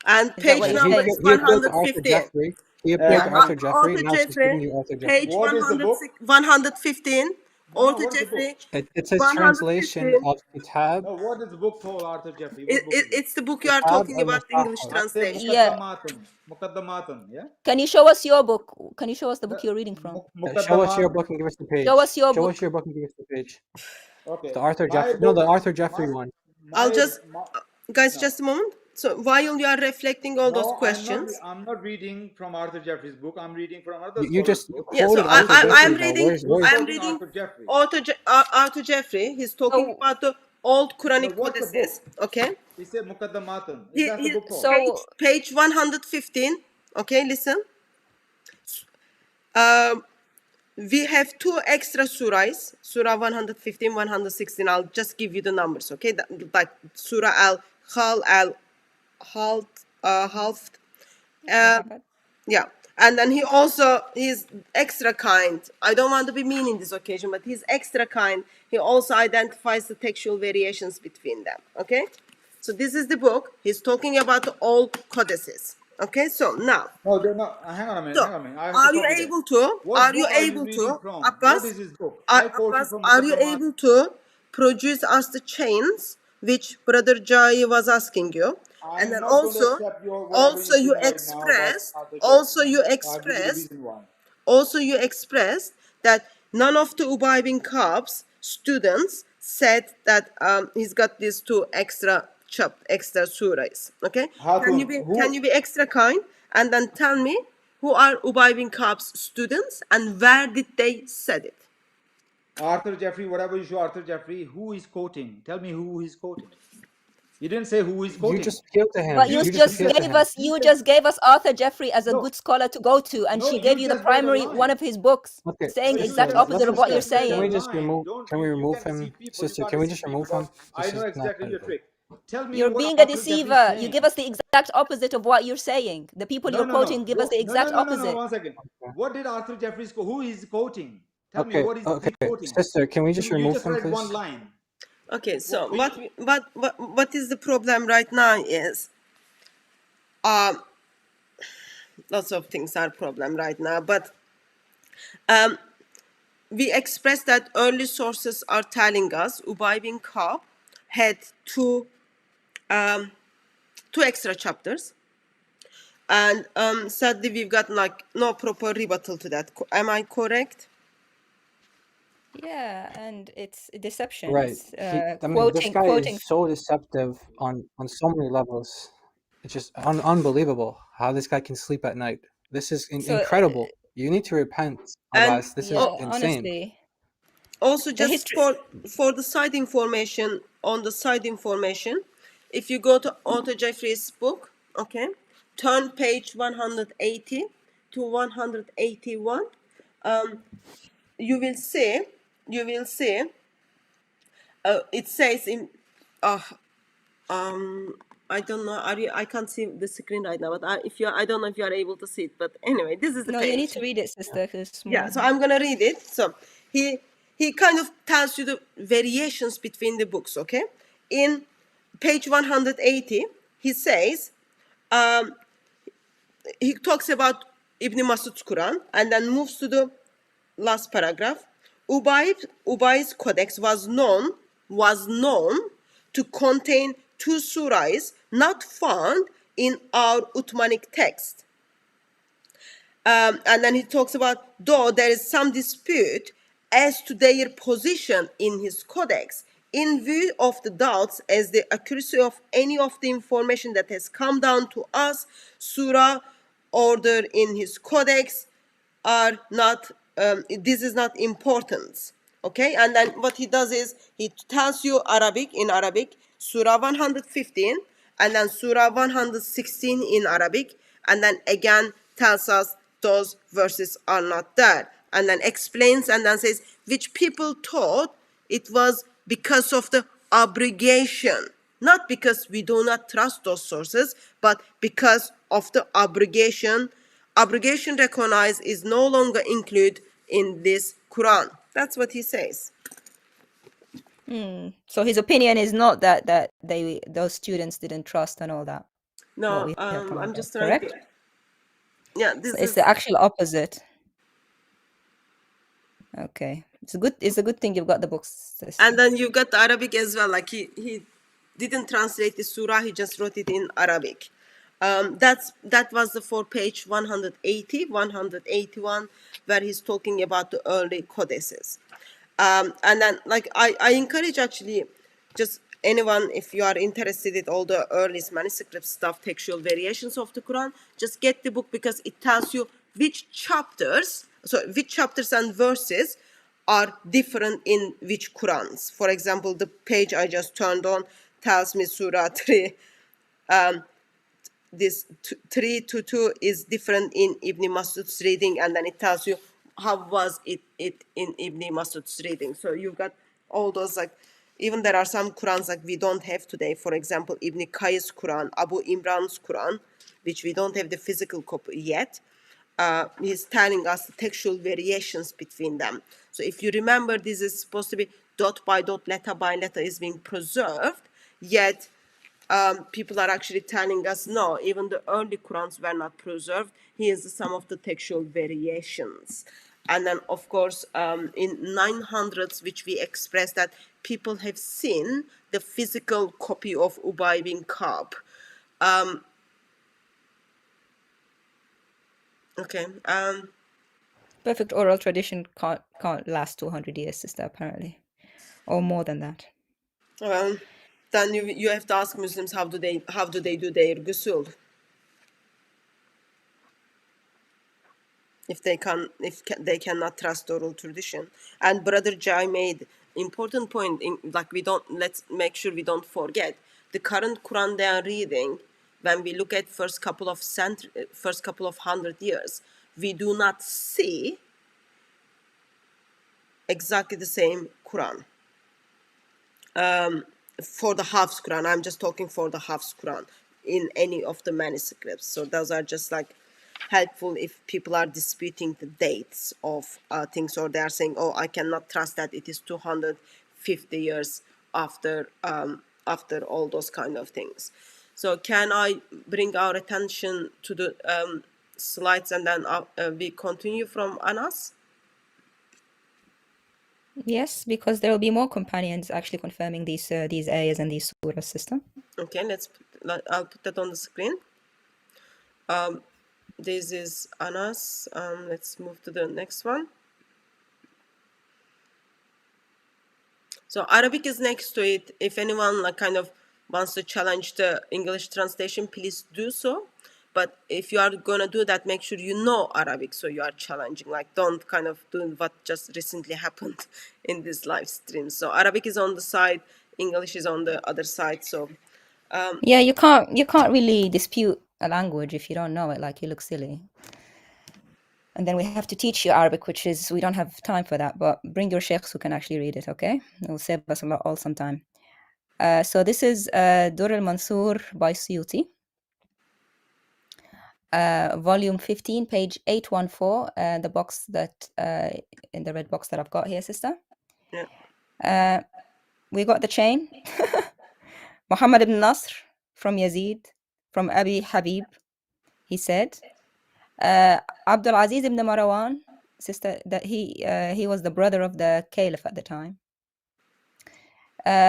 And Is that page what you're number saying? is He appealed to Arthur 115. Jeffrey. He appealed to Yeah, Arthur Jeffrey. Arthur Now she's giving Jeffrey, you Arthur Jeffrey. page What is the book? 115. No, Arthur what is the book? Jeffrey, It's his 115. translation of Kitab. No, what is the book called, Arthur Jeffrey? What book is it? It's the book you are Kitab talking about, the English al-Musahaf. I say translation. Yeah. Muqaddamatun, yeah? Can you show us your book? Can you show us the book you're reading from? Show us your book and give us the page. Show us your Show book. us your book and give us the page. Okay. The Arthur My Jeffrey. No, book- the Arthur Jeffrey one. I'll just, guys, no. just a moment. So while you are reflecting all those No, questions. I'm not reading from Arthur Jeffrey's book. I'm reading from another You scholar's just book. Yeah, so quoted Arthur Jeffrey. I'm though. reading. Where's I'm quoting reading Arthur Jeffrey. Arthur Jeffrey. He's talking So- about the old Quranic No, what's the codices. Okay. He said Muqaddamatun. Is that the book called? So- page 115. Okay, listen. We have 2 extra surahs, Surah 115, 116. I'll just give you the numbers, okay? Like Surah Al-Khal, Al-Halt, Half. Yeah. And then he's extra kind. I don't want to be mean in this occasion, but he's extra kind. He also identifies the textual variations between them. Okay? So this is the book. He's talking about all codices. Okay, so now, No, hang on a minute, so hang on a minute. I have to are you stop you there. able to, What book are you reading from? What Abbas, is his book? I quoted from Are you Muqaddimat. able to produce us the chains which Brother Jai was asking you? I And am then not going to accept your whatever you're you saying right now about expressed, Arthur Jeffrey. I'll give you the reason why. also you expressed that none of the Ubay bin Ka'b's students said that he's got these two extra surahs. Okay, can you be extra kind and then tell me who are Ubay bin Ka'b's students and where did they said it? Arthur Jeffrey, whatever you show Arthur Jeffrey, who is quoting? Tell me who he's quoting. You didn't say who he's You quoting. just appealed to him. But you just just appealed to gave him. us Arthur Jeffrey as a No, good scholar to go to, and no, she gave you you the just read a primary one line. of his books, Okay, saying No, you exact read a, sister, let's opposite of what you're just read saying. a can we just line. remove Don't can we you remove can deceive him, people. You sister? can't Can we deceive just people. remove him? I This know is not exactly gonna your be. trick. Tell me You're what being a Arthur Jeffrey is deceiver. You saying. give us the exact opposite of what you're saying. The people No, you're no, quoting no. give us the No, exact no, no, no, no. opposite. 1 second. Okay. What did Arthur Jeffrey who is quoting? Tell me Okay, what is he okay, quoting? sister, can we just You remove just him, read one please? line. Okay, so Which, what is the problem right now is um lots of things are problem right now, but we express that early sources are telling us Ubay bin Ka'b had two extra chapters, and sadly we've got like no proper rebuttal to that. Am I correct? Yeah, and it's deception. Right. It's I mean, this guy quoting. is so deceptive on so many levels. It's just unbelievable how this guy can sleep at night. This is So incredible. You need to repent, And Abbas. This is yeah, insane. honestly, also the just history. for the side information, if you go to Otto Jeffrey's book, okay, turn page 180 to 181, you will see it says in uh, I don't know, I can't see the screen right now, but I don't know if you are able to see it, but anyway, this is the No, you need page. to read it, sister, because it's Yeah, small. so I'm gonna read it. So he kind of tells you the variations between the books. Okay, in page 180, he says he talks about Ibn Masud's Quran and then moves to the last paragraph. Ubay's codex was known to contain two surahs not found in our Uthmanic text. And then he talks about, though there is some dispute as to their position in his codex, in view of the doubts as the accuracy of any of the information that has come down to us, surah ordered in his codex are not, this is not important. Okay, and then what he does is he tells you in Arabic, Surah 115, and then Surah 116 in Arabic, and then again tells us those verses are not there, and then explains and then says which people thought it was because of the abrogation, not because we do not trust those sources, but because of the abrogation. Abrogation recognized is no longer included in this Quran. That's what he says. So his opinion is not that those students didn't trust and all that. What No, we heard from I'm Abbas, just trying correct? to. Yeah, So this it's is. the actual opposite. Okay, it's a good. It's a good thing you've got the books, sister. And then you've got the Arabic as well. Like he didn't translate the surah, he just wrote it in Arabic. That was the for page 180, 181, where he's talking about the early codices. And then like I encourage actually just anyone, if you are interested in all the earliest manuscript stuff, textual variations of the Quran, just get the book because it tells you which chapters and verses are different in which Qurans. For example, the page I just turned on tells me Surah 3, this 3 to 2 is different in Ibn Masud's reading, and then it tells you how was it in Ibn Masud's reading. So you've got all those, like, even there are some Qurans like we don't have today. For example, Ibn Qayyim's Quran, Abu Imran's Quran, which we don't have the physical copy yet. he's telling us the textual variations between them. So if you remember, this is supposed to be dot by dot, letter by letter is being preserved, yet people are actually telling us, no, even the early Qurans were not preserved. Here's some of the textual variations. And then, of course, in 900s, which we expressed that people have seen the physical copy of Ubay bin Ka'b. Okay. Perfect oral tradition can't last 200 years, sister, apparently, or more than that. Then you have to ask Muslims, how do they do their ghusl? If they cannot trust oral tradition. And Brother Jai made important point, let's make sure we don't forget the current Quran they are reading. When we look at first couple of 100 years, we do not see exactly the same Quran. For the Hafs Quran, I'm just talking for the Hafs Quran in any of the manuscripts. So those are just like helpful if people are disputing the dates of things, or they are saying, oh, I cannot trust that it is 250 years after all those kind of things. So can I bring our attention to the slides, and then we continue from Anas? Yes, because there will be more companions actually confirming these ayahs and these surahs, sister. Okay, I'll put that on the screen. This is Anas. Let's move to the next one. So Arabic is next to it. If anyone kind of wants to challenge the English translation, please do so. But if you are gonna do that, make sure you know Arabic, so you are challenging. Like, don't kind of do what just recently happened in this live stream. So Arabic is on the side, English is on the other side. So Yeah, you can't really dispute a language if you don't know it. Like, you look silly. And then we have to teach you Arabic, which is, we don't have time for that. But bring your sheikhs who can actually read it, okay? It will save us all some time. So this is Dur al-Mansur by Suyuti. Volume 15, page 814, the box that, in the red box that I've got here, sister. yeah. We got the chain. Muhammad ibn Nasr from Yazid, from Abi Habib. He said, Abdul Aziz ibn Marwan, sister, that he was the brother of the caliph at the time.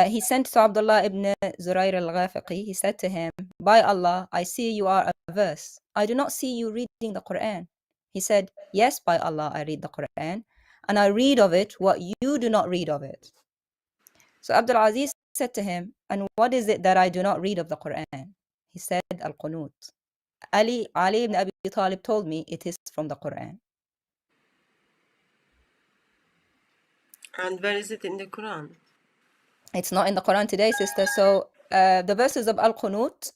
He sent to Abdullah ibn Zurair al-Ghafiqi. He said to him, by Allah, I see you are a verse. I do not see you reading the Quran. He said, yes, by Allah, I read the Quran, and I read of it what you do not read of it. So Abdul Aziz said to him, and what is it that I do not read of the Quran? He said, Al-Qunut. Ali ibn Abi Talib told me it is from the Quran. And where is it in the Quran? It's not in the Quran today, sister. So the verses of Al-Qunut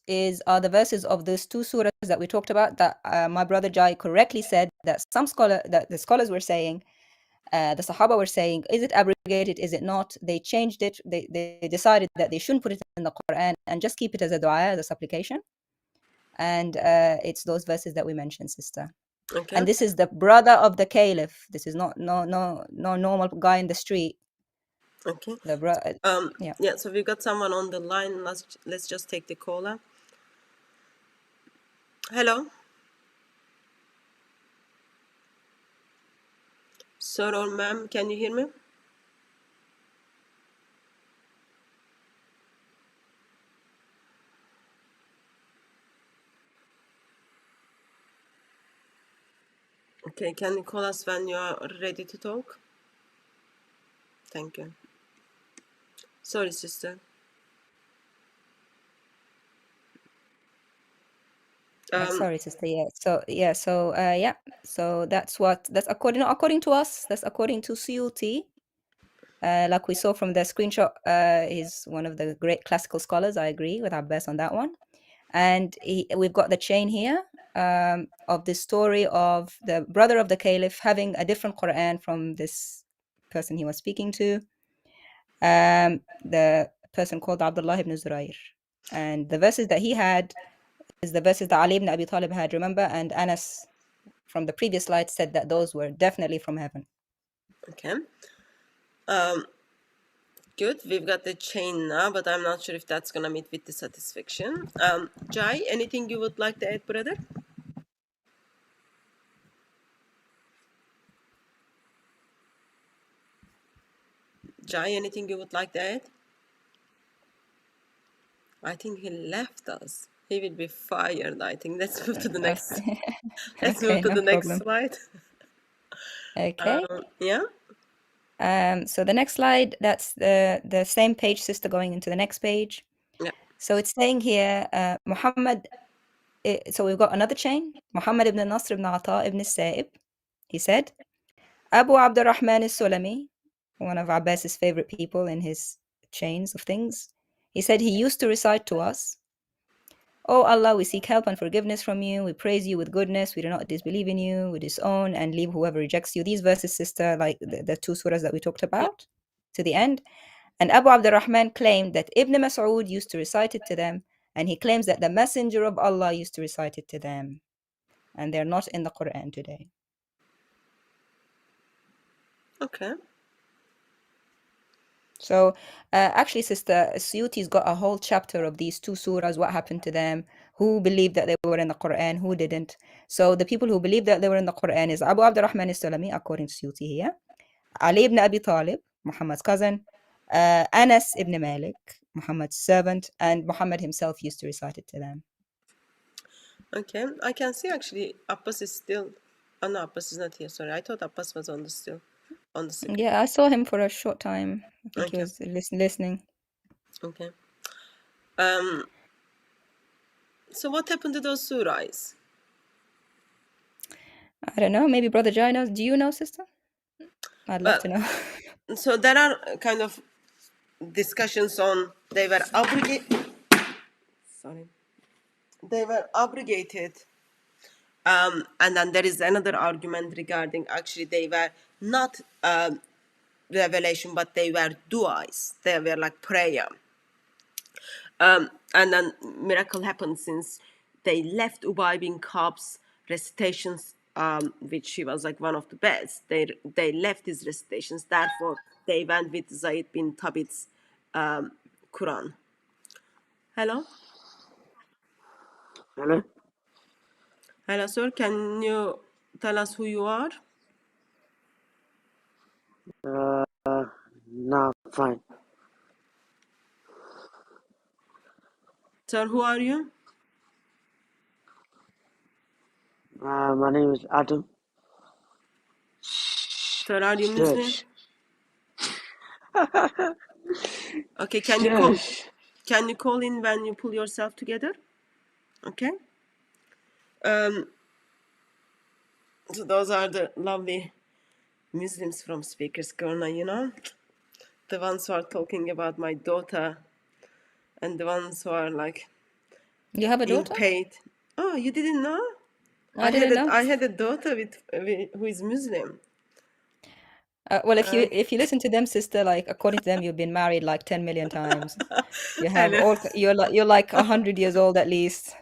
are the verses of those two surahs that we talked about, that my brother Jai correctly said that the scholars were saying, the Sahaba were saying, is it abrogated, is it not? They changed it. They decided that they shouldn't put it in the Quran and just keep it as a dua, as a supplication. And it's those verses that we mentioned, sister. Okay. And this is the brother of the caliph. This is not no normal guy in the street. Okay. Yeah. Yeah. So we've got someone on the line. Let's just take the caller. Hello. Sir or ma'am, can you hear me? Okay, can you call us when you are ready to talk? Thank you. Sorry, sister. Sorry, sister. Yeah. So that's according to us. That's according to Suyuti. Like we saw from the screenshot, he's one of the great classical scholars. I agree with Abbas on that one. And we've got the chain here of the story of the brother of the caliph having a different Quran from this person he was speaking to, the person called Abdullah ibn Zurair. And the verses that he had is the verses that Ali ibn Abi Talib had, remember? And Anas from the previous slide said that those were definitely from heaven. Okay. Good. We've got the chain now, but I'm not sure if that's gonna meet with the satisfaction. Jai, anything you would like to add, brother? Jai, anything you would like to add? I think he left us. He will be fired, I think. Let's move to the next. Let's Okay, move to no the next problem. slide. Okay. Yeah. So the next slide, that's the same page, sister, going into the next page. Yeah. So it's saying here, Muhammad. So we've got another chain. Muhammad ibn Nasr ibn Ata ibn Sa'ib. He said, Abu Abdurrahman al-Sulami, one of Abbas's favorite people in his chains of things. He said he used to recite to us, "O Allah, we seek help and forgiveness from you. We praise you with goodness. We do not disbelieve in you. We disown and leave whoever rejects you." These verses, sister, like the two surahs that we talked about, to the end. And Abu Abdurrahman claimed that Ibn Mas'ud used to recite it to them, and he claims that the Messenger of Allah used to recite it to them. And they're not in the Quran today. Okay. So actually, sister, Suyuti's got a whole chapter of these two surahs, what happened to them, who believed that they were in the Quran, who didn't. So the people who believed that they were in the Quran is Abu Abdurrahman al-Sulami, according to Suyuti here, Ali ibn Abi Talib, Muhammad's cousin, Anas ibn Malik, Muhammad's servant, and Muhammad himself used to recite it to them. Okay. I can see actually Abbas is still. Oh no, Abbas is not here. Sorry, I thought Abbas was on the screen. Yeah, I saw him for a short time. I think he Okay. was listening. Okay. So what happened to those surahs? I don't know. Maybe Brother Jai knows. Do you know, sister? I'd love to know. So there are kind of discussions on they were abrogated. And then there is another argument regarding actually they were not revelation, but they were du'as. They were like prayer. And then miracle happened since they left Ubay bin Ka'b's recitations, which he was like one of the best. They left his recitations. Therefore, they went with Zayd bin Thabit's Quran. Hello? Hello? Hello, sir. Can you tell us who you are? No, fine. Sir, who are you? My name is Adam. Sir, are you Muslim? Shush. Okay, Shush. can you call in when you pull yourself together? Okay. So those are the lovely Muslims from Speaker's Corner, you know, the ones who are talking about my daughter, and the ones who are like You have a being daughter? paid. Oh, you didn't know? I didn't know. I had a daughter with who is Muslim. Well, if you listen to them, sister, like according to them, you've been married like 10 million times. You have all. You're like 100 years old at least.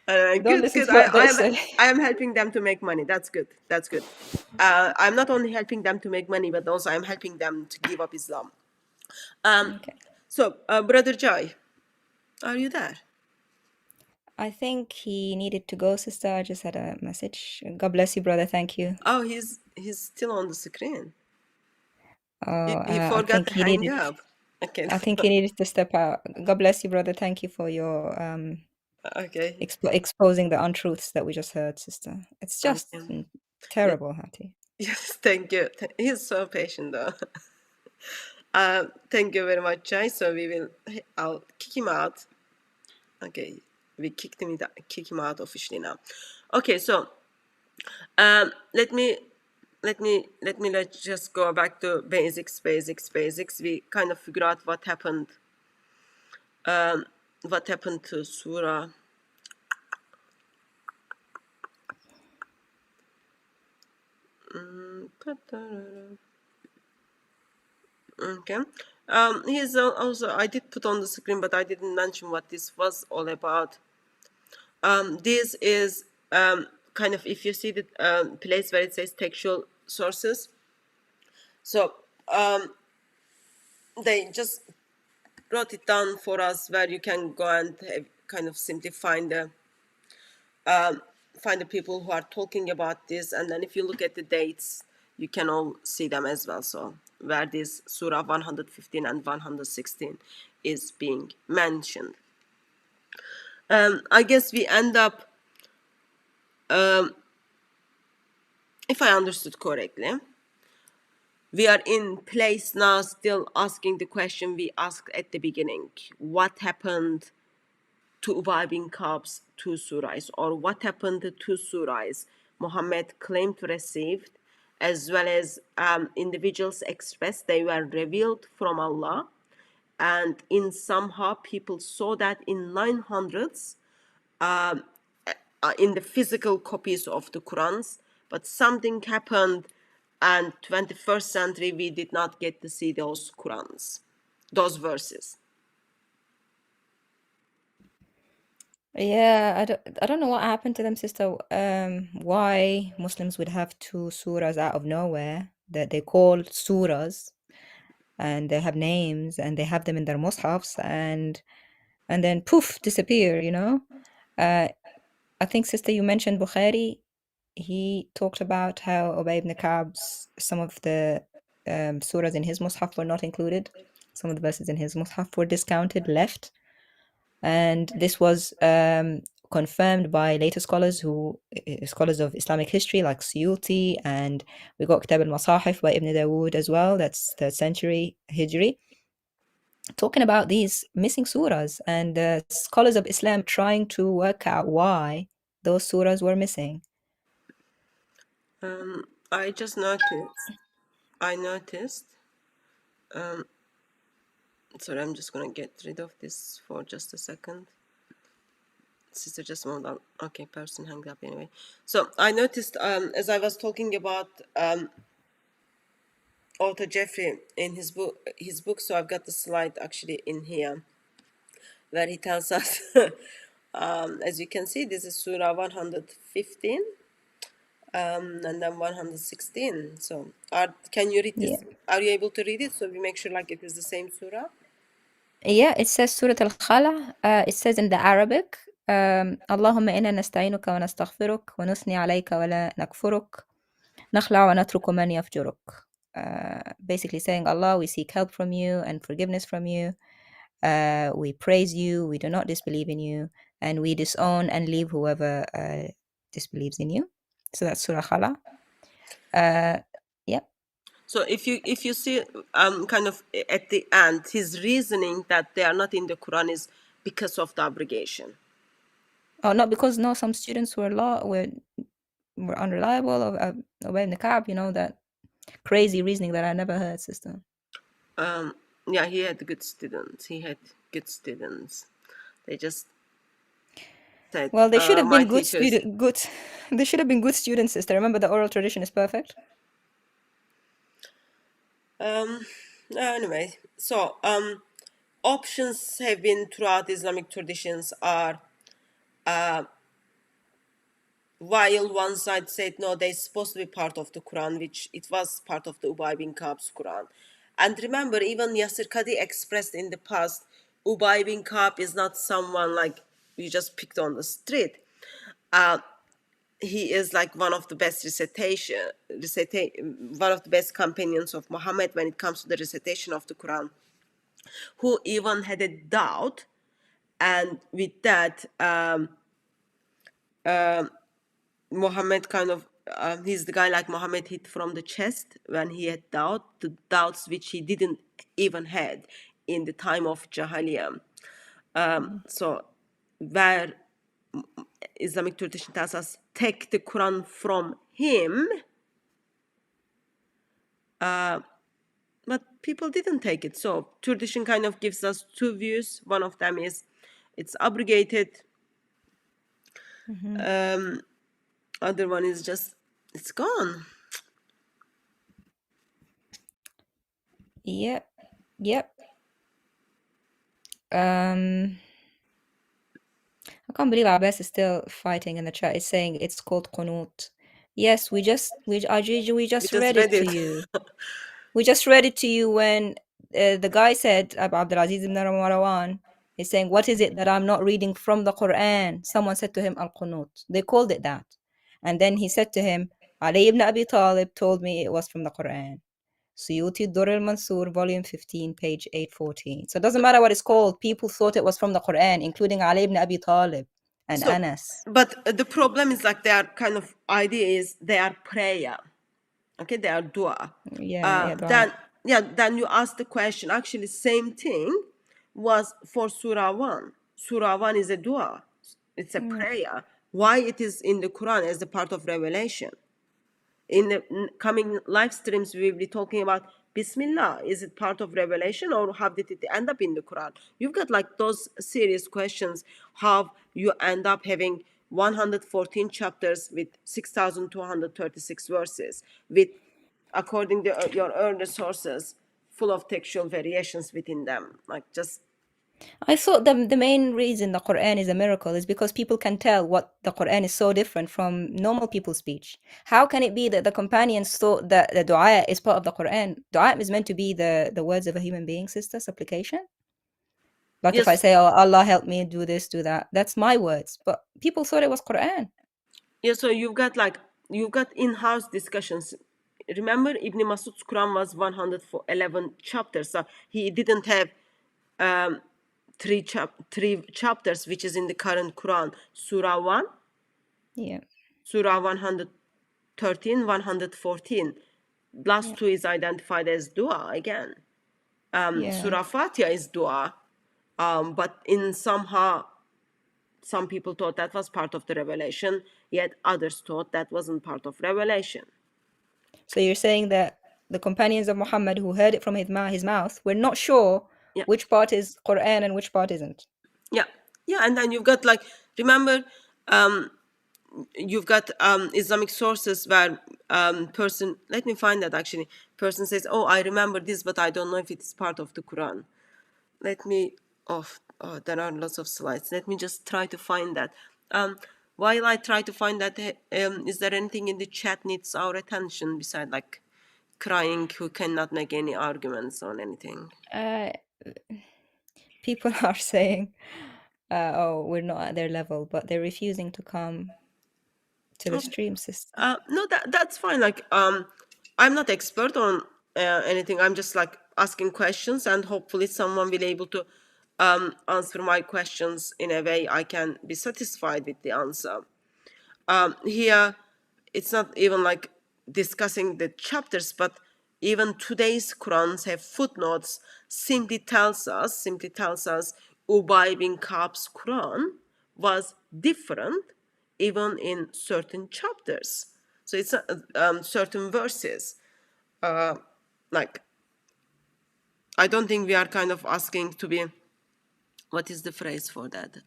Don't Good, listen good. to what they say. I am helping them to make money. That's good. That's good. I'm not only helping them to make money, but also I'm helping them to give up Islam. Okay. So, Brother Jai, are you there? I think he needed to go, sister. I just had a message. God bless you, brother. Thank you. Oh, he's still on the screen. Oh, He I forgot think to he hang needed. up. Okay. I think he needed to step out. God bless you, brother. Thank you for your Okay. exposing the untruths that we just heard, sister. It's just Okay. terrible, Hattie. Yes, thank you. He's so patient, though. Thank you very much, Jai. So I'll kick him out. Okay, we kick him out officially now. Okay, so let's just go back to basics. We kind of figure out what happened to Surah. Okay. Here's also, I did put on the screen, but I didn't mention what this was all about. This is kind of, if you see the place where it says textual sources, so they just wrote it down for us where you can go and kind of simply find the people who are talking about this, and then if you look at the dates, you can all see them as well. So where this Surah 115 and 116 is being mentioned. I guess we end up, if I understood correctly, we are in place now still asking the question we asked at the beginning. What happened to Ubay bin Ka'b's two surahs, or what happened to two surahs Muhammad claimed to receive, as well as individuals expressed they were revealed from Allah, and in somehow people saw that in 900s in the physical copies of the Qurans, but something happened, and 21st century we did not get to see those Qurans, those verses. Yeah, I don't know what happened to them, sister. Why Muslims would have two surahs out of nowhere that they call surahs, and they have names and they have them in their mushafs, and then poof, disappear, you know? I think, sister, you mentioned Bukhari. He talked about how Ubay ibn Ka'b's, some of the surahs in his mushaf were not included. Some of the verses in his mushaf were discounted, left. And this was confirmed by later scholars scholars of Islamic history like Suyuti, and we got Kitab al-Masahif by Ibn Dawood as well, that's 3rd century Hijri, talking about these missing surahs, and scholars of Islam trying to work out why those surahs were missing. I just noticed, sorry, I'm just gonna get rid of this for just a second. Sister just moved on. Okay, person hung up anyway. So I noticed as I was talking about author Jeffrey in his book, so I've got the slide actually in here where he tells us as you can see, this is Surah 115 and then 116. So can you read this? Yeah. Are you able to read it so we make sure like it is the same surah? Yeah, it says Surah Al-Khala. It says in the Arabic, اللهم إنا نستعينك ونستغفرك ونثني عليك ولا نكفرك نخلع ونترك من يفجرك. Basically saying, Allah, we seek help from you and forgiveness from you. We praise you, we do not disbelieve in you, and we disown and leave whoever disbelieves in you. So that's Surah Khala. Yeah. So if you see kind of at the end, his reasoning that they are not in the Quran is because of the abrogation. Oh, not because some students were unreliable or Ubay ibn Ka'b, that crazy reasoning that I never heard, sister. Yeah, he had good students. They just said, Well, they should have my been good teachers. They should have been good students, sister. Remember, the oral tradition is perfect. Anyway, so options have been throughout Islamic traditions are while one side said no, they're supposed to be part of the Quran, which it was part of the Ubay bin Ka'b's Quran. And remember, even Yasir Qadi expressed in the past, Ubay bin Ka'b is not someone like you just picked on the street. He is like one of the best one of the best companions of Muhammad when it comes to the recitation of the Quran, who even had a doubt, and with that, Muhammad kind of he's the guy like Muhammad hit from the chest when he had the doubts which he didn't even had in the time of Jahiliyyah. So where Islamic tradition tells us take the Quran from him, but people didn't take it. So tradition kind of gives us two views. One of them is it's abrogated. Other one is just it's gone. Yep. I can't believe Abbas is still fighting in the chat. It's saying it's called qunut. Yes, we just We just read read it to it. you. We just read it to you when the guy said, Abdulaziz ibn Marwan, he's saying, what is it that I'm not reading from the Quran? Someone said to him, Al-Qunut. They called it that. And then he said to him, Ali ibn Abi Talib told me it was from the Quran. Suyuti Dur al-Mansur, volume 15, page 814. So it doesn't matter what it's called. People thought it was from the Quran, including Ali ibn Abi Talib and So, Anas. but the problem is like their kind of idea is they are prayer. Okay, they are dua. Yeah, dua. Then you ask the question. Actually, same thing was for Surah 1. Surah 1 is a dua. It's a prayer. Why it is in the Quran as a part of revelation? In the coming live streams, we will be talking about Bismillah. Is it part of revelation or how did it end up in the Quran? You've got like those serious questions. How you end up having 114 chapters with 6,236 verses, with, according to your earlier sources, full of textual variations within them. Like just I thought the main reason the Quran is a miracle is because people can tell what the Quran is so different from normal people's speech. How can it be that the companions thought that the dua is part of the Quran? Dua is meant to be the words of a human being, sister, supplication. Like if I yes, say, oh, Allah help me do this, do that, that's my words. But people thought it was Quran. yeah. So you've got in-house discussions. Remember, Ibn Masud's Quran was 111 chapters, so he didn't have um, three chapters, which is in the current Quran. Surah 1, Yeah. Surah 113, 114. Last Yeah. two is identified as dua again. Yeah. Surah Fatiha is dua, but in somehow some people thought that was part of the revelation, yet others thought that wasn't part of revelation. So you're saying that the companions of Muhammad who heard it from his mouth were not sure Yeah. which part is Quran and which part isn't. Yeah, yeah, and then you've got like, remember, you've got Islamic sources where person, let me find that actually, person says, oh, I remember this, but I don't know if it's part of the Quran. Let me, there are lots of slides. Let me just try to find that. While I try to find that, is there anything in the chat needs our attention beside like crying who cannot make any arguments on anything? People are saying, oh, we're not at their level, but they're refusing to come to the Okay. stream, sister. No, that's fine. Like, I'm not expert on anything. I'm just like asking questions, and hopefully someone will able to answer my questions in a way I can be satisfied with the answer. Here, it's not even like discussing the chapters, but even today's Qurans have footnotes. Simply tells us Ubay bin Ka'b's Quran was different even in certain chapters. So it's certain verses. Like, I don't think we are kind of asking to be, what is the phrase for that?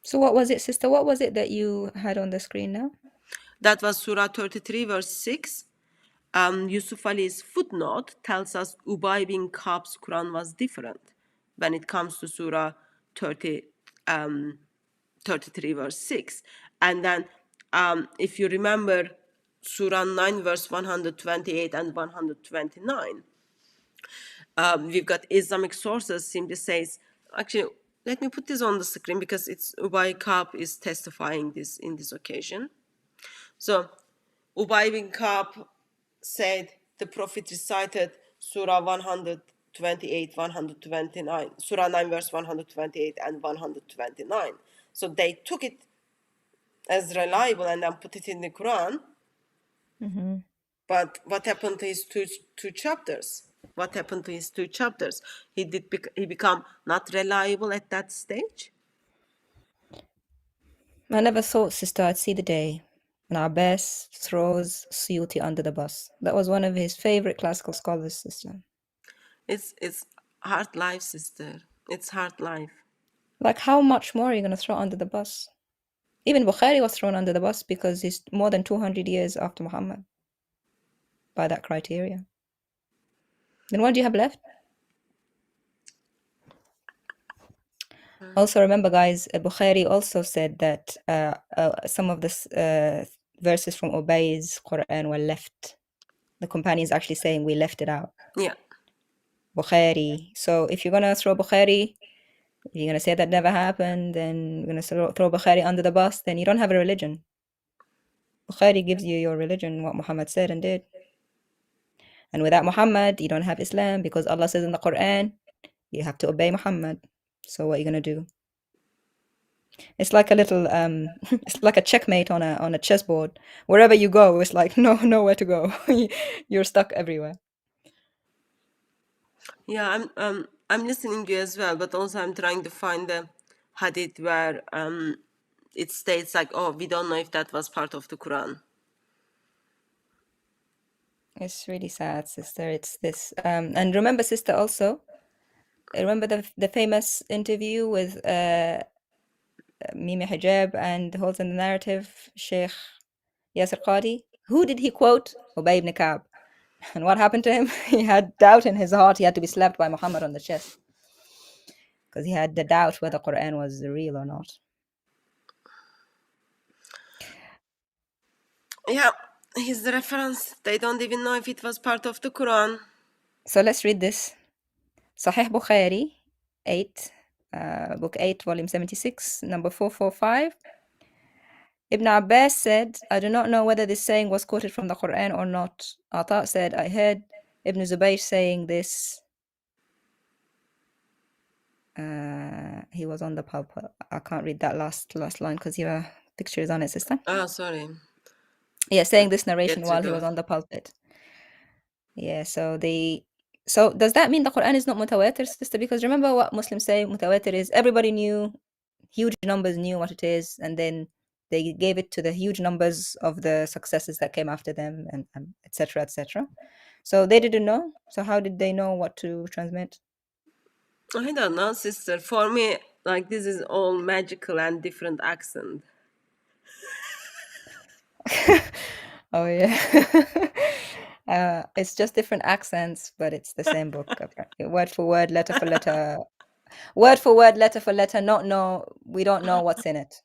So what was it, sister? What was it that you had on the screen now? That was Surah 33, verse 6. Yusuf Ali's footnote tells us Ubay bin Ka'b's Quran was different when it comes to Surah 33, verse 6. And then, if you remember, Surah 9, verse 128 and 129, we've got Islamic sources simply says, actually, let me put this on the screen because it's Ubay Ka'b is testifying this in this occasion. So, Ubay bin Ka'b said the Prophet recited Surah 128, 129, Surah 9, verse 128 and 129. So they took it as reliable and then put it in the Quran. Mm-hmm. But what happened to his two chapters? What happened to his two chapters? He become not reliable at that stage? I never thought, sister, I'd see the day when Abbas throws Suyuti under the bus. That was one of his favorite classical scholars, sister. It's hard life, sister. It's hard life. Like, how much more are you going to throw under the bus? Even Bukhari was thrown under the bus because he's more than 200 years after Muhammad by that criteria. Then what do you have left? Also, remember, guys, Bukhari also said that some of the verses from Ubay's Quran were left. The companions actually saying we left it out. Yeah. Bukhari. So if you're gonna throw Bukhari, if you're gonna say that never happened, then you're gonna throw Bukhari under the bus, then you don't have a religion. Bukhari gives you your religion, what Muhammad said and did. And without Muhammad, you don't have Islam, because Allah says in the Quran, you have to obey Muhammad. So what are you gonna do? It's like a little it's like a checkmate on a chessboard. Wherever you go, it's like nowhere to go. You're stuck everywhere. Yeah, I'm listening to you as well, but also I'm trying to find the hadith where it states like, oh, we don't know if that was part of the Quran. It's really sad, sister. It's this and remember, sister, also remember the famous interview with Mimi Hijab and holds in the narrative Sheikh Yasir Qadi. Who did he quote? Ubay ibn Ka'b. And what happened to him? He had doubt in his heart. He had to be slapped by Muhammad on the chest because he had the doubt whether Quran was real or not. Yeah, here's the reference. They don't even know if it was part of the Quran. So let's read this. Sahih Bukhari 8, book 8, volume 76, number 445. Ibn Abbas said, I do not know whether this saying was quoted from the Quran or not. Ata said, I heard Ibn Zubayr saying this. He was on the pulpit. I can't read that last line because your picture is on it, sister. Oh, sorry. Yeah, saying this narration Get while rid he was of- on the pulpit. Yeah, so does that mean the Quran is not mutawatir, sister? Because remember what Muslims say, mutawatir is everybody knew, huge numbers knew what it is, and then they gave it to the huge numbers of the successors that came after them, and etc., etc. So they didn't know. So how did they know what to transmit? I don't know, sister. For me, like, this is all magical and different accent. Oh yeah. It's just different accents, but it's the same book. Apparently. Word for word, letter for letter. Word for word, letter for letter. We don't know what's in it.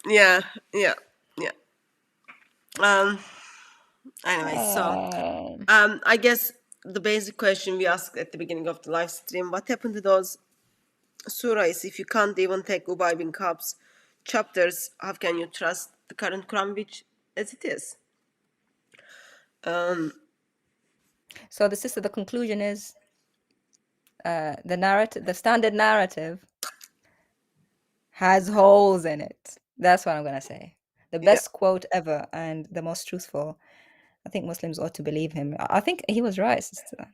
Yeah. Anyway, so I guess the basic question we asked at the beginning of the live stream: what happened to those surahs? If you can't even take Ubay bin Ka'b's chapters, how can you trust the current Quran, which as it is? So the conclusion is the narrative, the standard narrative, has holes in it. That's what I'm gonna say. The best quote ever and the most truthful. I think Muslims ought to believe him. I think he was right, sister.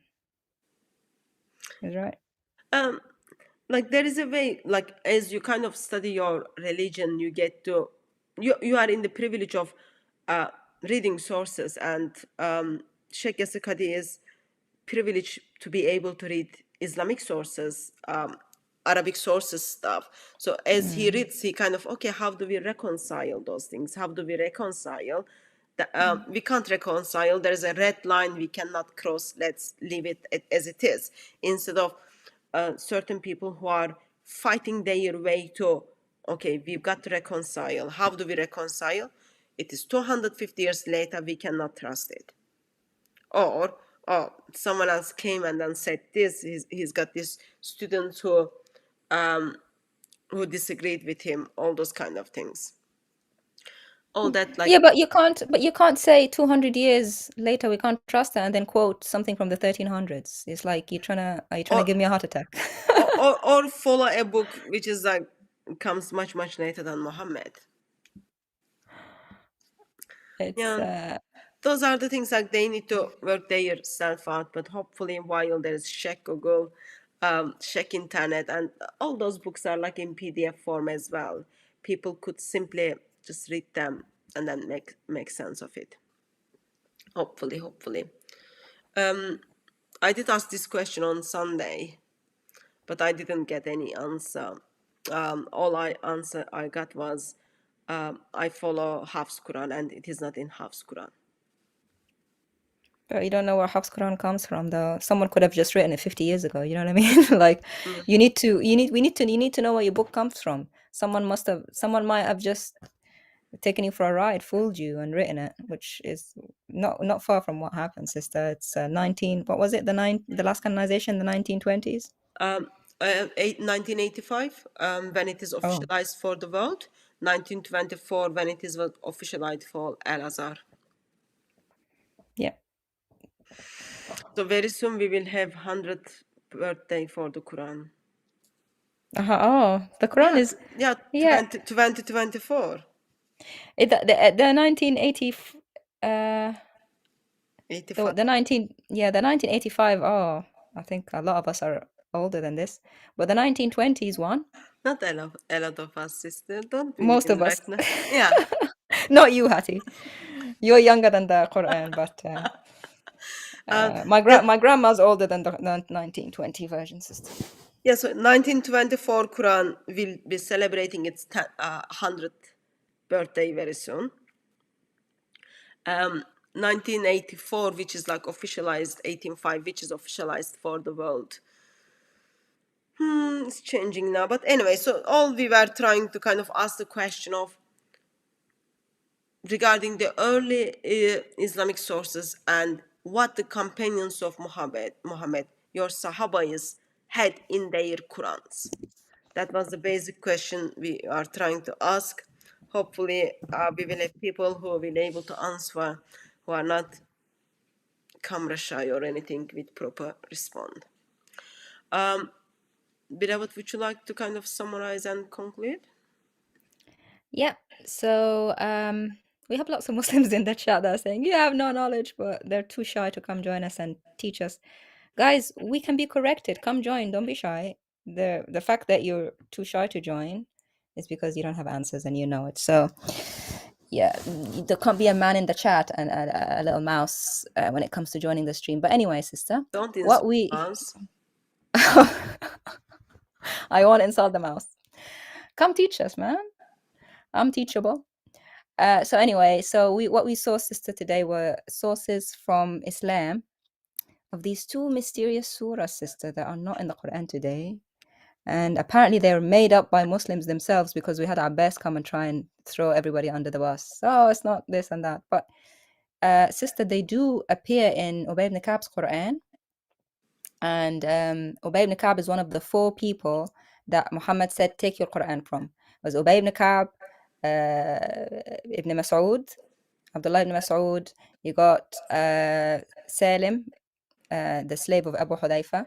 He was right. Like, there is a way, like, as you kind of study your religion, you get to you are in the privilege of reading sources, and Sheikh Yasir Qadi is privileged to be able to read Islamic sources, Arabic sources stuff. So as he reads, he kind of, okay, how do we reconcile those things? How do we reconcile? We can't reconcile. There is a red line we cannot cross. Let's leave it as it is. Instead of certain people who are fighting their way to, okay, we've got to reconcile. How do we reconcile? It is 250 years later, we cannot trust it. Or someone else came and then said this. He's got this students who disagreed with him. All those kind of things. All that, like, Yeah, but you can't say 200 years later we can't trust her and then quote something from the 1300s. It's like are you trying to give me a heart attack? or follow a book which is like comes much later than Muhammad. It's Those are the things like they need to work their self out. But hopefully, while there's check Google, check internet, and all those books are like in PDF form as well. People could simply just read them and then make sense of it. Hopefully. I did ask this question on Sunday, but I didn't get any answer. All answer I got was I follow Hafs Quran, and it is not in Hafs Quran. But you don't know where Hafs Quran comes from, though. Someone could have just written it 50 years ago. You know what I mean? Like, Mm. you need to know where your book comes from. Someone might have just taken you for a ride, fooled you, and written it, which is not far from what happened, sister. It's 19. What was it? The last canonization, the 1920s. 1985, when it is Oh, officialized for the world. 1924, when it is officialized for Al Azhar. yeah. So very soon we will have 100th birthday for the Quran. Oh, the Quran Yeah, is yeah, yeah. 2024. The 1980 the 85. the 1985. Oh, I think a lot of us are older than this, but the 1920s one, Not a lot of us, sister. Don't bring most in of us. right now. Yeah. Not you, Hattie. You're younger than the Quran, but Yeah, my grandma's older than the 1920 version, sister. yeah, so 1924 Quran will be celebrating its 100th birthday very soon. 1984, which is like officialized, 1805, which is officialized for the world. It's changing now. But anyway, so all we were trying to kind of ask the question of regarding the early Islamic sources and what the companions of Muhammad, your Sahabas, had in their Qurans. That was the basic question we are trying to ask. Hopefully, we will have people who will be able to answer, who are not camera shy or anything, with proper respond. Beloved, would you like to kind of summarize and conclude? Yeah. So we have lots of Muslims in the chat that are saying you have no knowledge, but they're too shy to come join us and teach us. Guys, we can be corrected. Come join. Don't be shy. The fact that you're too shy to join is because you don't have answers and you know it. So yeah, there can't be a man in the chat and a little mouse when it comes to joining the stream. But anyway, sister, Don't what insult we us. I won't insult the mouse. Come teach us, man. I'm teachable. So anyway, what we saw, sister, today were sources from Islam of these two mysterious surahs, sister, that are not in the Quran today. And apparently they're made up by Muslims themselves because we had our best come and try and throw everybody under the bus. Oh, it's not this and that. But sister, they do appear in Ubay ibn Ka'b's Quran. And Ubay ibn Ka'b is one of the four people that Muhammad said, take your Quran from. It was Ubay ibn Ka'b, Ibn Mas'ud, Abdullah ibn Mas'ud. You got Salim, the slave of Abu Hudayfa,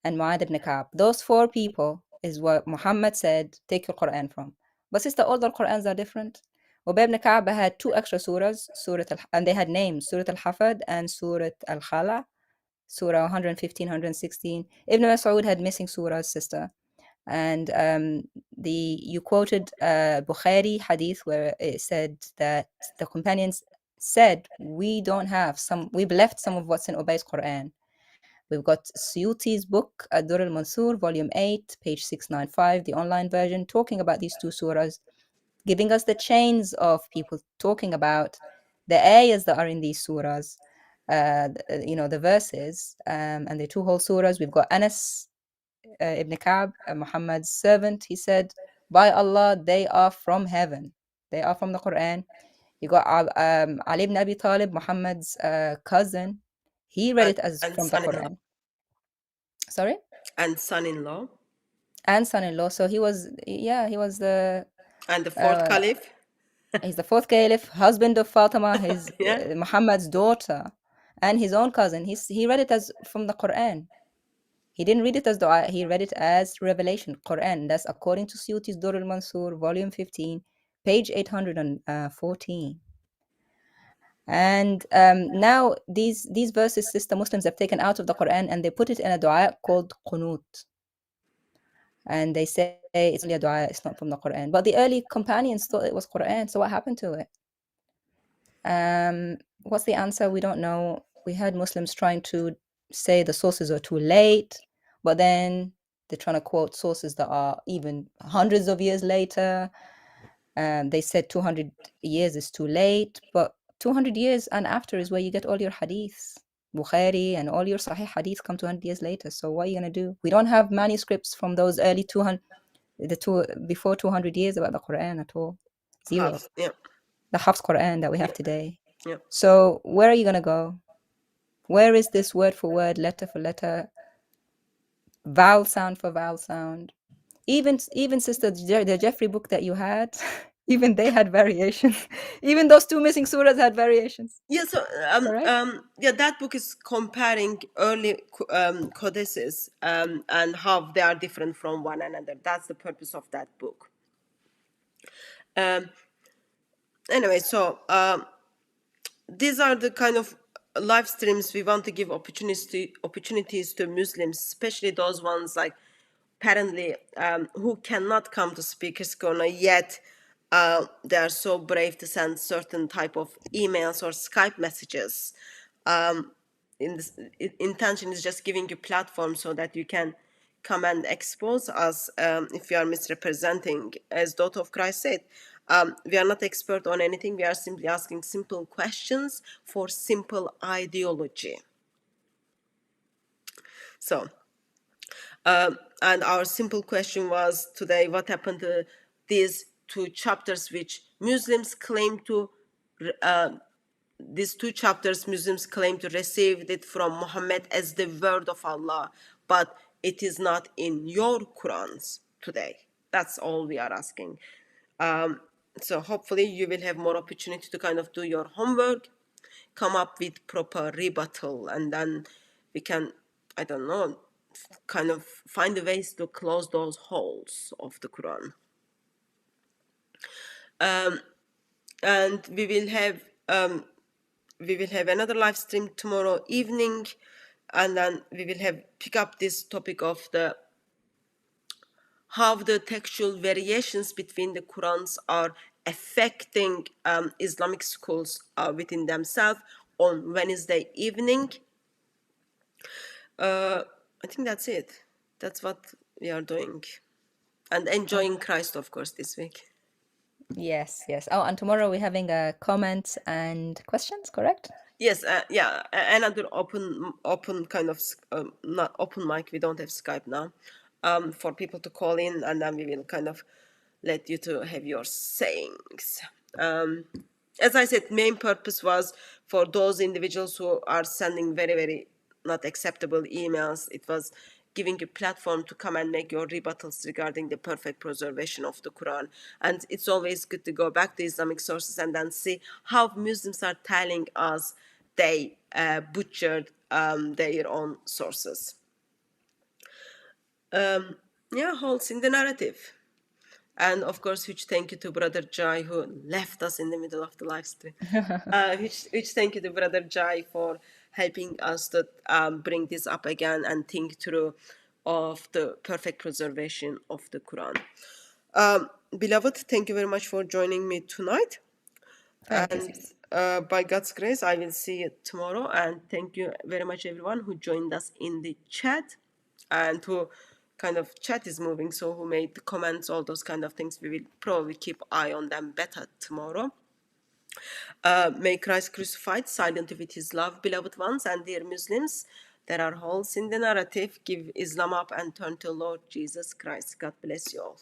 and Mu'adh ibn Ka'b. Those four people is what Muhammad said, take your Quran from. But sister, all the Qurans are different. Ubay ibn Ka'b had two extra surahs, and they had names, Surah Al-Hafad and Surah Al-Khala, Surah 115, 116. Ibn Mas'ud had missing surahs, sister. And you quoted Bukhari hadith where it said that the companions said, we've left some of what's in Ubay's Quran. We've got Suyuti's book, Ad-Dur al-Mansur, volume 8, page 695, the online version, talking about these two surahs, giving us the chains of people talking about the ayahs that are in these surahs, the verses, and the two whole surahs. We've got Anas ibn Ka'b, Muhammad's servant. He said, by Allah, they are from heaven. They are from the Quran. You got Ali ibn Abi Talib, Muhammad's cousin. He read it as And from the son-in-law. Quran. Sorry? And son-in-law. And son-in-law. So he was the And the fourth caliph. he's the fourth caliph, husband of Fatima, his Yeah. Muhammad's daughter, and his own cousin. He read it as from the Quran. He didn't read it as dua, he read it as revelation, Quran. That's according to Suyuti's Dur al-Mansur, volume 15, page 814. And now these verses, sister Muslims have taken out of the Quran and they put it in a dua called Qunut. And they say it's only a dua, it's not from the Quran. But the early companions thought it was Quran, so what happened to it? What's the answer? We don't know. We heard Muslims trying to say the sources are too late, but then they're trying to quote sources that are even hundreds of years later. They said 200 years is too late, but 200 years and after is where you get all your hadiths. Bukhari and all your Sahih hadith come 200 years later. So what are you going to do? We don't have manuscripts from those early before 200 years about the Quran at all. Zero. Half, yeah, The Hafs Quran that we have Yeah. today. yeah. So where are you going to go? Where is this word for word, letter for letter, vowel sound for vowel sound? Even sister, the Jeffrey book that you had, even they had variations. Even those two missing surahs had variations. Yeah, so Correct? yeah, that book is comparing early codices and how they are different from one another. That's the purpose of that book. Anyway, so these are the kind of live streams we want to give opportunities to Muslims, especially those ones like apparently who cannot come to Speaker's Corner yet. They are so brave to send certain type of emails or Skype messages. Intention is just giving you platform so that you can come and expose us if we are misrepresenting. As Daughter of Christ said, we are not expert on anything. We are simply asking simple questions for simple ideology. So, and our simple question was today, what happened to these two chapters which Muslims claim to, these two chapters Muslims claim to receive it from Muhammad as the word of Allah, but it is not in your Qurans today. That's all we are asking. So hopefully you will have more opportunity to kind of do your homework, come up with proper rebuttal, and then we can, I don't know, kind of find the ways to close those holes of the Quran. And we will have another live stream tomorrow evening, and then we will have pick up this topic of the how the textual variations between the Qurans are affecting Islamic schools within themselves on Wednesday evening. I think that's it. That's what we are doing. And enjoying Christ, of course, this week. Yes, yes. Oh, and tomorrow we're having comments and questions, correct? Yes, yeah, another open kind of, not open mic, we don't have Skype now, for people to call in, and then we will kind of let you to have your sayings. As I said, main purpose was for those individuals who are sending very, very not acceptable emails. It was giving a platform to come and make your rebuttals regarding the perfect preservation of the Quran. And it's always good to go back to Islamic sources and then see how Muslims are telling us they butchered their own sources. Yeah, holes in the narrative. And of course, huge thank you to Brother Jai who left us in the middle of the live stream. Huge thank you to Brother Jai for helping us to bring this up again and think through of the perfect preservation of the Quran. Beloved, thank you very much for joining me tonight. Thank you, And sis. by God's grace, I will see you tomorrow. And thank you very much, everyone who joined us in the chat and who kind of chat is moving. So who made the comments, all those kind of things. We will probably keep eye on them better tomorrow. May Christ crucified silent with his love, beloved ones, and dear Muslims. There are holes in the narrative. Give Islam up and turn to Lord Jesus Christ. God bless you all.